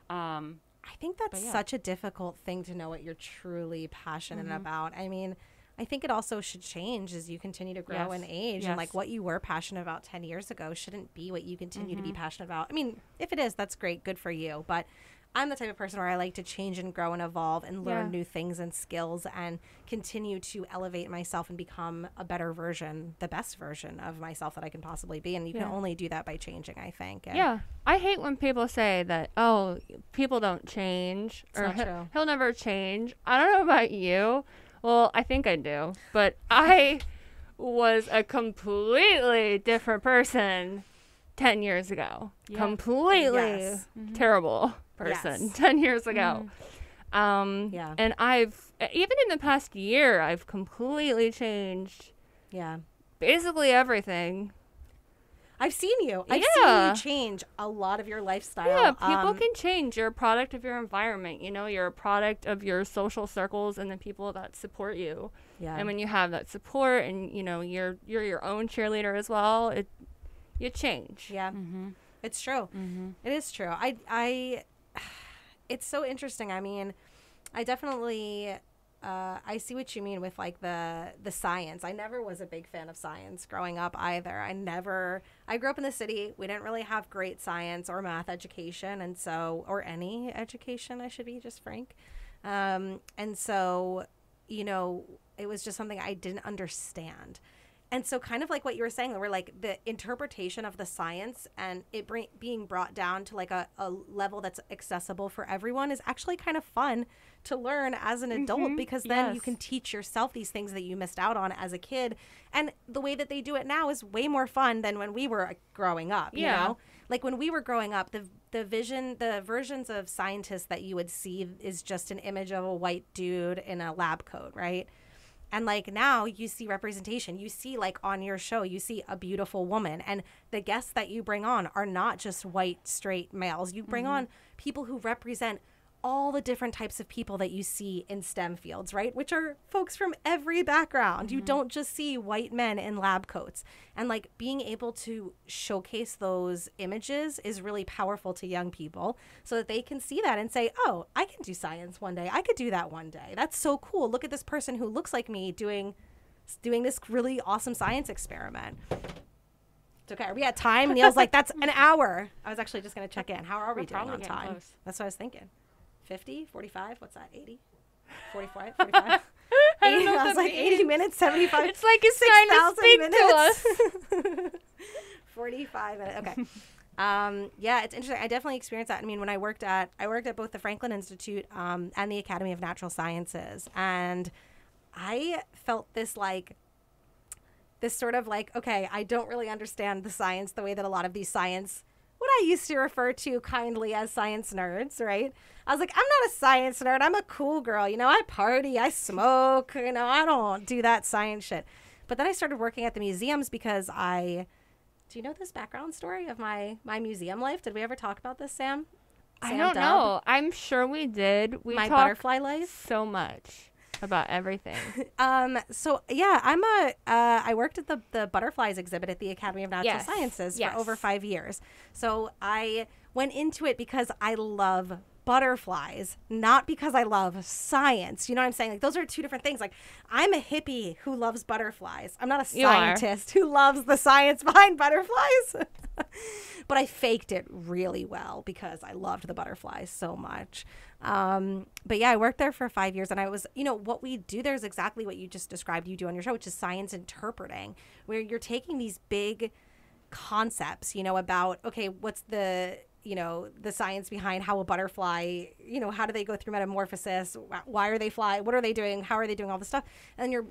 I think that's such a difficult thing to know what you're truly passionate about. I mean, I think it also should change as you continue to grow in age. And, like, what you were passionate about 10 years ago shouldn't be what you continue to be passionate about. I mean, if it is, that's great. Good for you. But I'm the type of person where I like to change and grow and evolve and learn new things and skills and continue to elevate myself and become a better version, the best version of myself that I can possibly be. And you can only do that by changing, I think. And I hate when people say that, oh, people don't change. It's not true. He'll never change. I don't know about you. Well, I think I do. But I was a completely different person 10 years ago. Completely terrible person 10 years ago. And I've, even in the past year, I've completely changed basically everything. I've seen you. I've Yeah. seen you change a lot of your lifestyle. Yeah, people can change. You're a product of your environment. You know, you're a product of your social circles and the people that support you. Yeah. And when you have that support, and you know, you're your own cheerleader as well, you change. Yeah. It's true. It is true. I it's so interesting. I mean, I definitely I see what you mean with like the science. I never was a big fan of science growing up either. I grew up in the city. We didn't really have great science or math education, and so, or any education, I should be just frank. And so, you know, it was just something I didn't understand. And so kind of like what you were saying, where like the interpretation of the science and it being brought down to like a level that's accessible for everyone is actually kind of fun to learn as an adult, because then you can teach yourself these things that you missed out on as a kid. And the way that they do it now is way more fun than when we were growing up, you know? Like when we were growing up, the versions of scientists that you would see is just an image of a white dude in a lab coat, right? And like now you see representation. You see like on your show, you see a beautiful woman, and the guests that you bring on are not just white, straight males. You bring on people who represent all the different types of people that you see in STEM fields, right? Which are folks from every background. You don't just see white men in lab coats. And like being able to showcase those images is really powerful to young people, so that they can see that and say, oh, I can do science one day. I could do that one day. That's so cool. Look at this person who looks like me doing this really awesome science experiment. It's okay. Are we at time? Neil's like, that's an hour. I was actually just going to check in. How are we doing on time? Close. That's what I was thinking. 50, 45, what's that, 80? 45, 45? I was like, 80 minutes, 75. It's like it's trying to speak to us. 45 minutes. Okay. Yeah, it's interesting. I definitely experienced that. I mean, when I worked at both the Franklin Institute and the Academy of Natural Sciences, and I felt this sort of like, okay, I don't really understand the science the way that a lot of these what I used to refer to kindly as science nerds, right? I was like, I'm not a science nerd. I'm a cool girl. You know, I party, I smoke, you know, I don't do that science shit. But then I started working at the museums because do you know this background story of my museum life? Did we ever talk about this, Sam? I Sam don't Dub? know. I'm sure we did. We My talked butterfly life? so much about everything. So yeah, I worked at the butterflies exhibit at the Academy of Natural Sciences for over 5 years. So I went into it because I love butterflies, not because I love science. You know what I'm saying? Like those are two different things. Like I'm a hippie who loves butterflies. I'm not a scientist who loves the science behind butterflies. But I faked it really well because I loved the butterflies so much. But yeah, I worked there for 5 years, and I was, you know, what we do there is exactly what you just described you do on your show, which is science interpreting, where you're taking these big concepts, you know, about, okay, what's the science behind how a butterfly, you know, how do they go through metamorphosis? Why are they fly? What are they doing? How are they doing all this stuff? And you're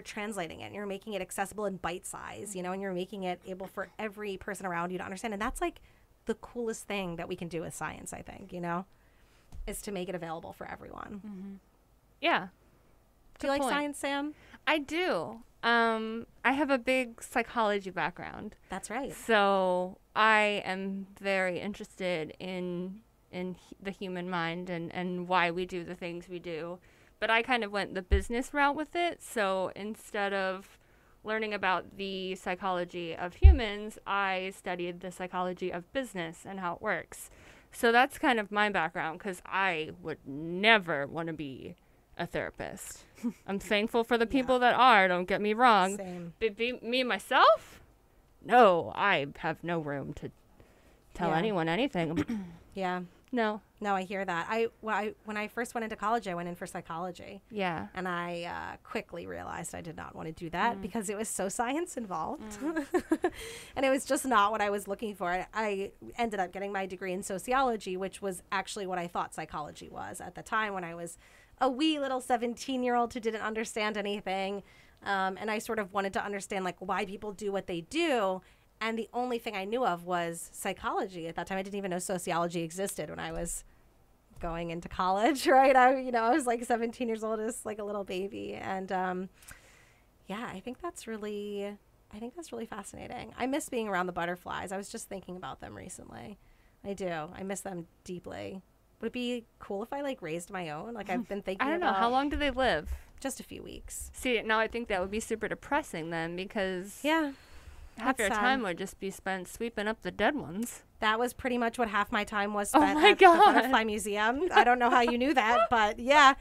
translating it, you're making it accessible in bite size, you know, and you're making it able for every person around you to understand. And that's like the coolest thing that we can do with science, I think, you know, is to make it available for everyone. Yeah. Do you like science, Sam? I do. I have a big psychology background. That's right. So I am very interested in the human mind and why we do the things we do. But I kind of went the business route with it. So instead of learning about the psychology of humans, I studied the psychology of business and how it works. So that's kind of my background, because I would never want to be a therapist. I'm thankful for the people that are, don't get me wrong. Same. But me myself? No, I have no room to tell anyone anything. Yeah. No, I hear that. When I first went into college, I went in for psychology. Yeah. And I quickly realized I did not want to do that because it was so science involved. And it was just not what I was looking for. I ended up getting my degree in sociology, which was actually what I thought psychology was at the time, when I was a wee little 17-year-old who didn't understand anything. And I sort of wanted to understand like why people do what they do. And the only thing I knew of was psychology. At that time, I didn't even know sociology existed when I was going into college, right? I was like 17 years old, as like a little baby. And I think that's really I think that's really fascinating. I miss being around the butterflies. I was just thinking about them recently. I do. I miss them deeply. Would it be cool if I like raised my own? Like I've been thinking I don't know. about How long do they live? just a few weeks. See, now I think that would be super depressing then, because Yeah. half that's your sad. time would just be spent sweeping up the dead ones. That was pretty much what half my time was Oh spent my at God. the Butterfly Museum. I don't know how you knew that, but yeah.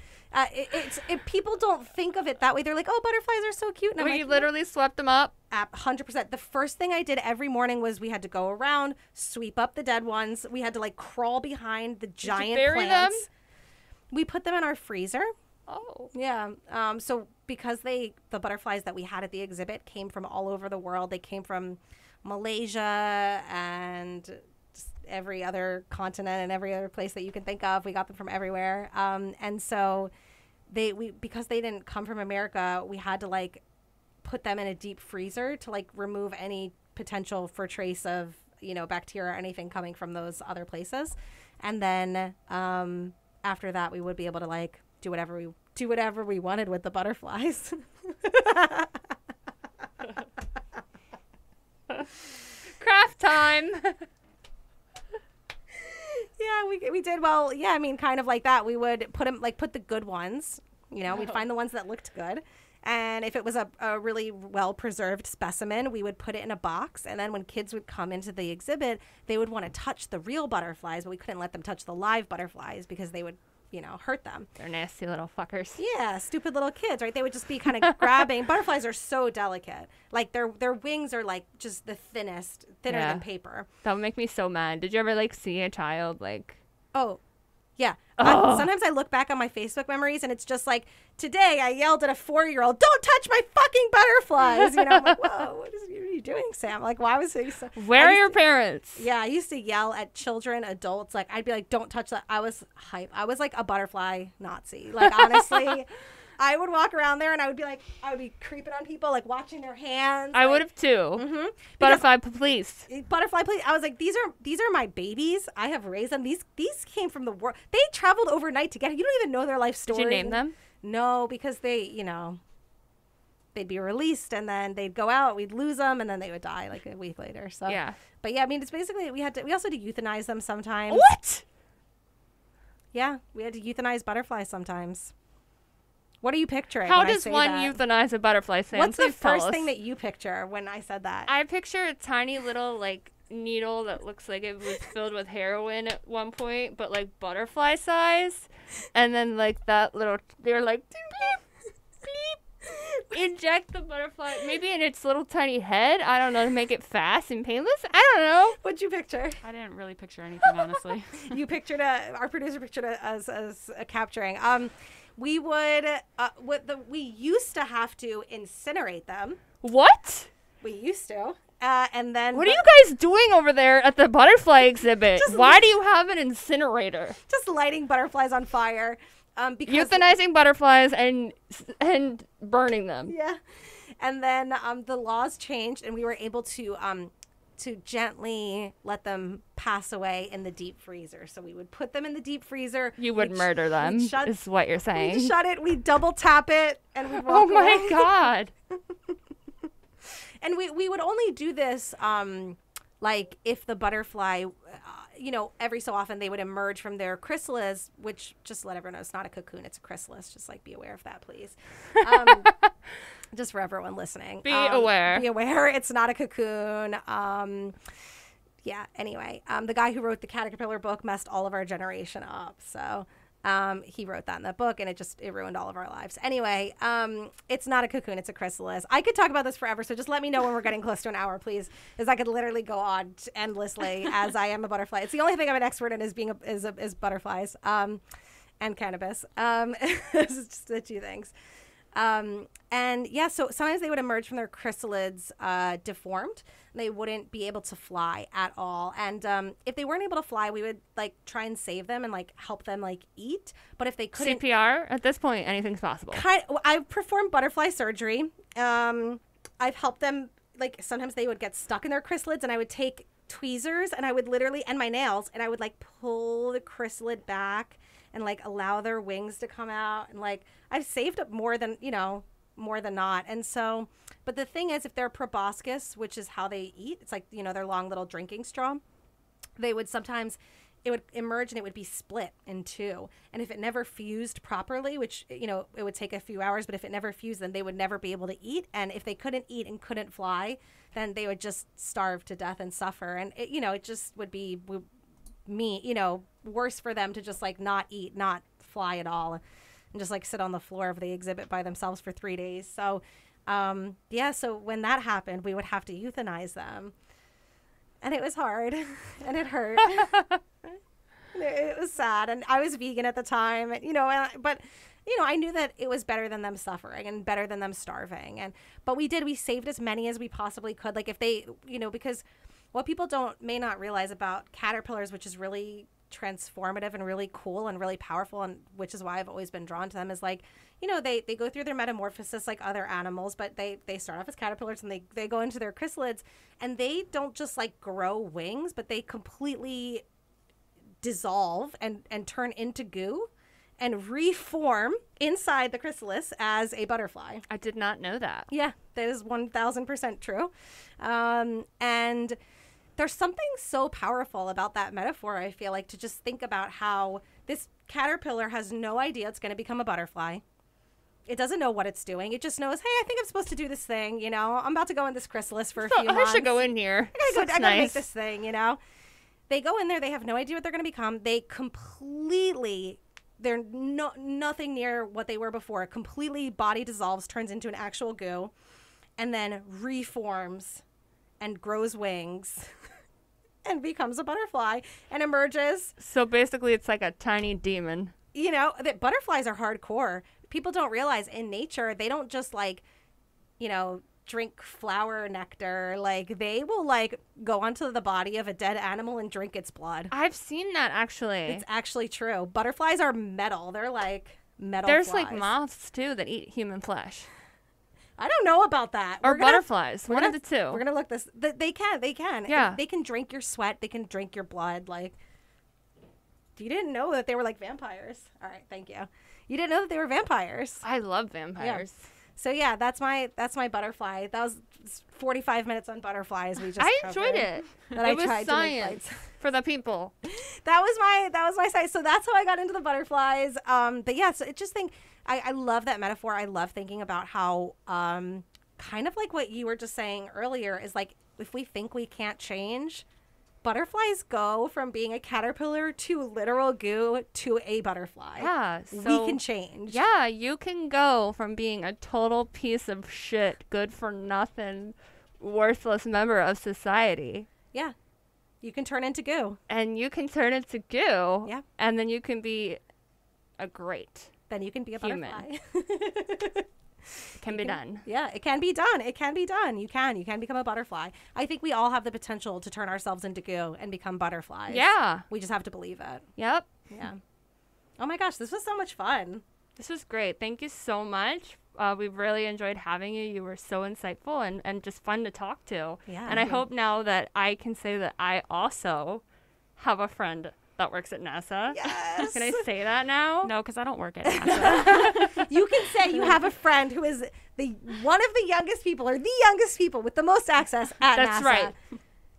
People don't think of it that way. They're like, oh, butterflies are so cute. And I'm Where like, you literally swept them up? 100%. The first thing I did every morning was we had to go around, sweep up the dead ones. We had to like crawl behind the giant bury plants. them? We put them in our freezer. Oh. Yeah. So because the butterflies that we had at the exhibit came from all over the world. They came from Malaysia and just every other continent and every other place that you can think of. We got them from everywhere. And so because they didn't come from America, we had to like put them in a deep freezer to like remove any potential for trace of, bacteria or anything coming from those other places. And then after that, we would be able to like do whatever we wanted with the butterflies. Craft time. Yeah, we did. Well, yeah, I mean, kind of like that. We would put the good ones, we'd find the ones that looked good. And if it was a really well-preserved specimen, we would put it in a box. And then when kids would come into the exhibit, they would want to touch the real butterflies, but we couldn't let them touch the live butterflies because they would, hurt them. They're nasty little fuckers. Yeah, stupid little kids, right? They would just be kind of grabbing. Butterflies are so delicate. Like their wings are like just the thinner Yeah. than paper. That would make me so mad. Did you ever like see a child like... Oh, yeah. Oh. Sometimes I look back on my Facebook memories and it's just like, today I yelled at a 4-year-old, don't touch my fucking butterflies. I'm like, whoa, what are you doing, Sam? Like, why was he so... Where are your parents? Yeah, I used to yell at children, adults. Like, I'd be like, don't touch that. I was hype. I was like a butterfly Nazi. Like, honestly, I would walk around there and I would be creeping on people, like watching their hands. I like, would have too. Mm-hmm. Butterfly, please. Butterfly, please. I was like, these are my babies. I have raised them. These came from the world. They traveled overnight to get it. You don't even know their life story. Did you name them? No, because they, they'd be released and then they'd go out. We'd lose them and then they would die like a week later. So Yeah. But yeah, I mean, it's basically we also had to euthanize them sometimes. What? Yeah, we had to euthanize butterflies sometimes. What are you picturing? How when I does say one that? euthanize a butterfly, Sam? What's the Please tell first us. thing that you picture when I said that? I picture a tiny little like needle that looks like it was filled with heroin at one point, but like butterfly size, and then like that little they're like bleep, bleep, inject the butterfly maybe in its little tiny head. I don't know, to make it fast and painless. I don't know. What'd you picture? I didn't really picture anything, honestly. You pictured our producer pictured it as capturing. We would we used to have to incinerate them. What? We used to. And then What are you guys doing over there at the butterfly exhibit? Why do you have an incinerator? just lighting butterflies on fire. Because Euthanizing butterflies and burning them. yeah. And then the laws changed and we were able to gently let them pass away in the deep freezer. So we would put them in the deep freezer. You would murder them, is what you're saying. We'd shut it, we'd double tap it, and we'd walk Oh my away. God. And we would only do this like if the butterfly, every so often they would emerge from their chrysalis, which just let everyone know it's not a cocoon, it's a chrysalis. Just like be aware of that, please. Just for everyone listening. Be aware. Be aware. It's not a cocoon. Yeah, anyway, the guy who wrote the Caterpillar book messed all of our generation up. So he wrote that in the book and it ruined all of our lives. Anyway, it's not a cocoon, it's a chrysalis. I could talk about this forever, so just let me know when we're getting close to an hour, please, because I could literally go on endlessly as I am a butterfly. It's the only thing I'm an expert in is butterflies and cannabis. It's just the two things. And yeah, so sometimes they would emerge from their chrysalids deformed. They wouldn't be able to fly at all. And if they weren't able to fly, we would like try and save them and like help them like eat. But if they couldn't, CPR, at this point, anything's possible. I've performed butterfly surgery. I've helped them, like sometimes they would get stuck in their chrysalids and I would take tweezers and I would literally, and my nails, and I would like pull the chrysalid back and like allow their wings to come out. And like I've saved up more than, more than not. And so, but the thing is, if they're proboscis, which is how they eat, it's like, their long little drinking straw, they would sometimes, it would emerge and it would be split in two. And if it never fused properly, which, it would take a few hours, but if it never fused, then they would never be able to eat. And if they couldn't eat and couldn't fly, then they would just starve to death and suffer. And, it just would be worse for them to just like not eat, not fly at all, and just like sit on the floor of the exhibit by themselves for 3 days. So, so when that happened, we would have to euthanize them. And it was hard and it hurt. It was sad. And I was vegan at the time, but I knew that it was better than them suffering and better than them starving. But we saved as many as we possibly could. Like if they, because what people may not realize about caterpillars, which is really transformative and really cool and really powerful, and which is why I've always been drawn to them, is like, they go through their metamorphosis like other animals, but they start off as caterpillars and they go into their chrysalids, and they don't just like grow wings, but they completely dissolve and turn into goo and reform inside the chrysalis as a butterfly. I did not know that. Yeah, that is 1000% true. And there's something so powerful about that metaphor, I feel like, to just think about how this caterpillar has no idea it's going to become a butterfly. It doesn't know what it's doing. It just knows, hey, I think I'm supposed to do this thing, I'm about to go in this chrysalis for a few months. I should go in here. I gotta make this thing, They go in there. They have no idea what they're going to become. They're nothing near what they were before. Completely body dissolves, turns into an actual goo, and then reforms and grows wings and becomes a butterfly and emerges. So basically it's like a tiny demon. That butterflies are hardcore. People don't realize in nature, they don't just like, drink flower nectar. Like they will like go onto the body of a dead animal and drink its blood. I've seen that actually. It's actually true. Butterflies are metal. They're like metal There's flies. like moths too that eat human flesh. I don't know about that. Or butterflies. One of the two. We're going to look this. They can. Yeah. They can drink your sweat. They can drink your blood. Like, you didn't know that they were like vampires. All right. Thank you. You didn't know that they were vampires. I love vampires. Yeah. So yeah, that's my butterfly. That was 45 minutes on butterflies. I enjoyed it. It was science for the people. That was my science. So that's how I got into the butterflies. But yeah, so I love that metaphor. I love thinking about how kind of like what you were just saying earlier is like, if we think we can't change, butterflies go from being a caterpillar to literal goo to a butterfly. Yeah. So we can change. Yeah, you can go from being a total piece of shit, good for nothing, worthless member of society. Yeah. You can turn into goo. And you can turn into goo. Yeah. And then you can be a great then you can be a butterfly. It can be done. Yeah, it can be done. It can be done. You can become a butterfly. I think we all have the potential to turn ourselves into goo and become butterflies. Yeah. We just have to believe it. Yep. Yeah. Oh my gosh, this was so much fun. This was great. Thank you so much. We really enjoyed having you. You were so insightful and just fun to talk to. Yeah. And I hope now that I can say that I also have a friend that works at NASA. Yes. Can I say that now? No, because I don't work at NASA. You can say you have a friend who is one of the youngest people or the youngest people with the most access at NASA. That's right.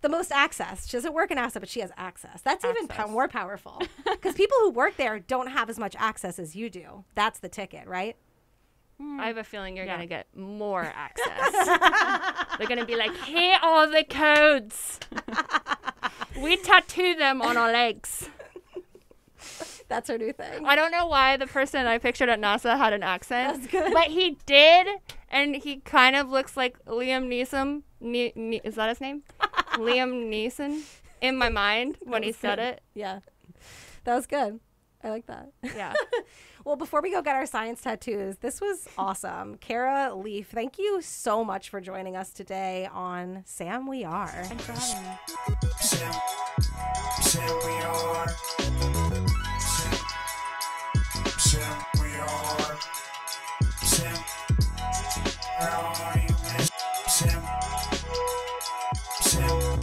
The most access. She doesn't work at NASA, but she has access. That's even Access. more powerful. Because people who work there don't have as much access as you do. That's the ticket, right? I have a feeling you're Yeah. going to get more access. They're going to be like, here are the codes. We tattoo them on our legs. That's her new thing. I don't know why the person I pictured at NASA had an accent. That's good. But he did, and he kind of looks like Liam Neeson. Is that his name? Liam Neeson in my mind when he said it. Yeah. That was good. I like that. Yeah. Well, before we go get our science tattoos, this was awesome. Kara, Lieff, thank you so much for joining us today on Sam We Are. Thanks for having me. Sam we are. Sam we are. Sam. Where are you, Miss Sam? Sam.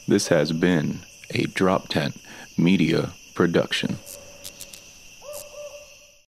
This has been a Drop Tent Media production.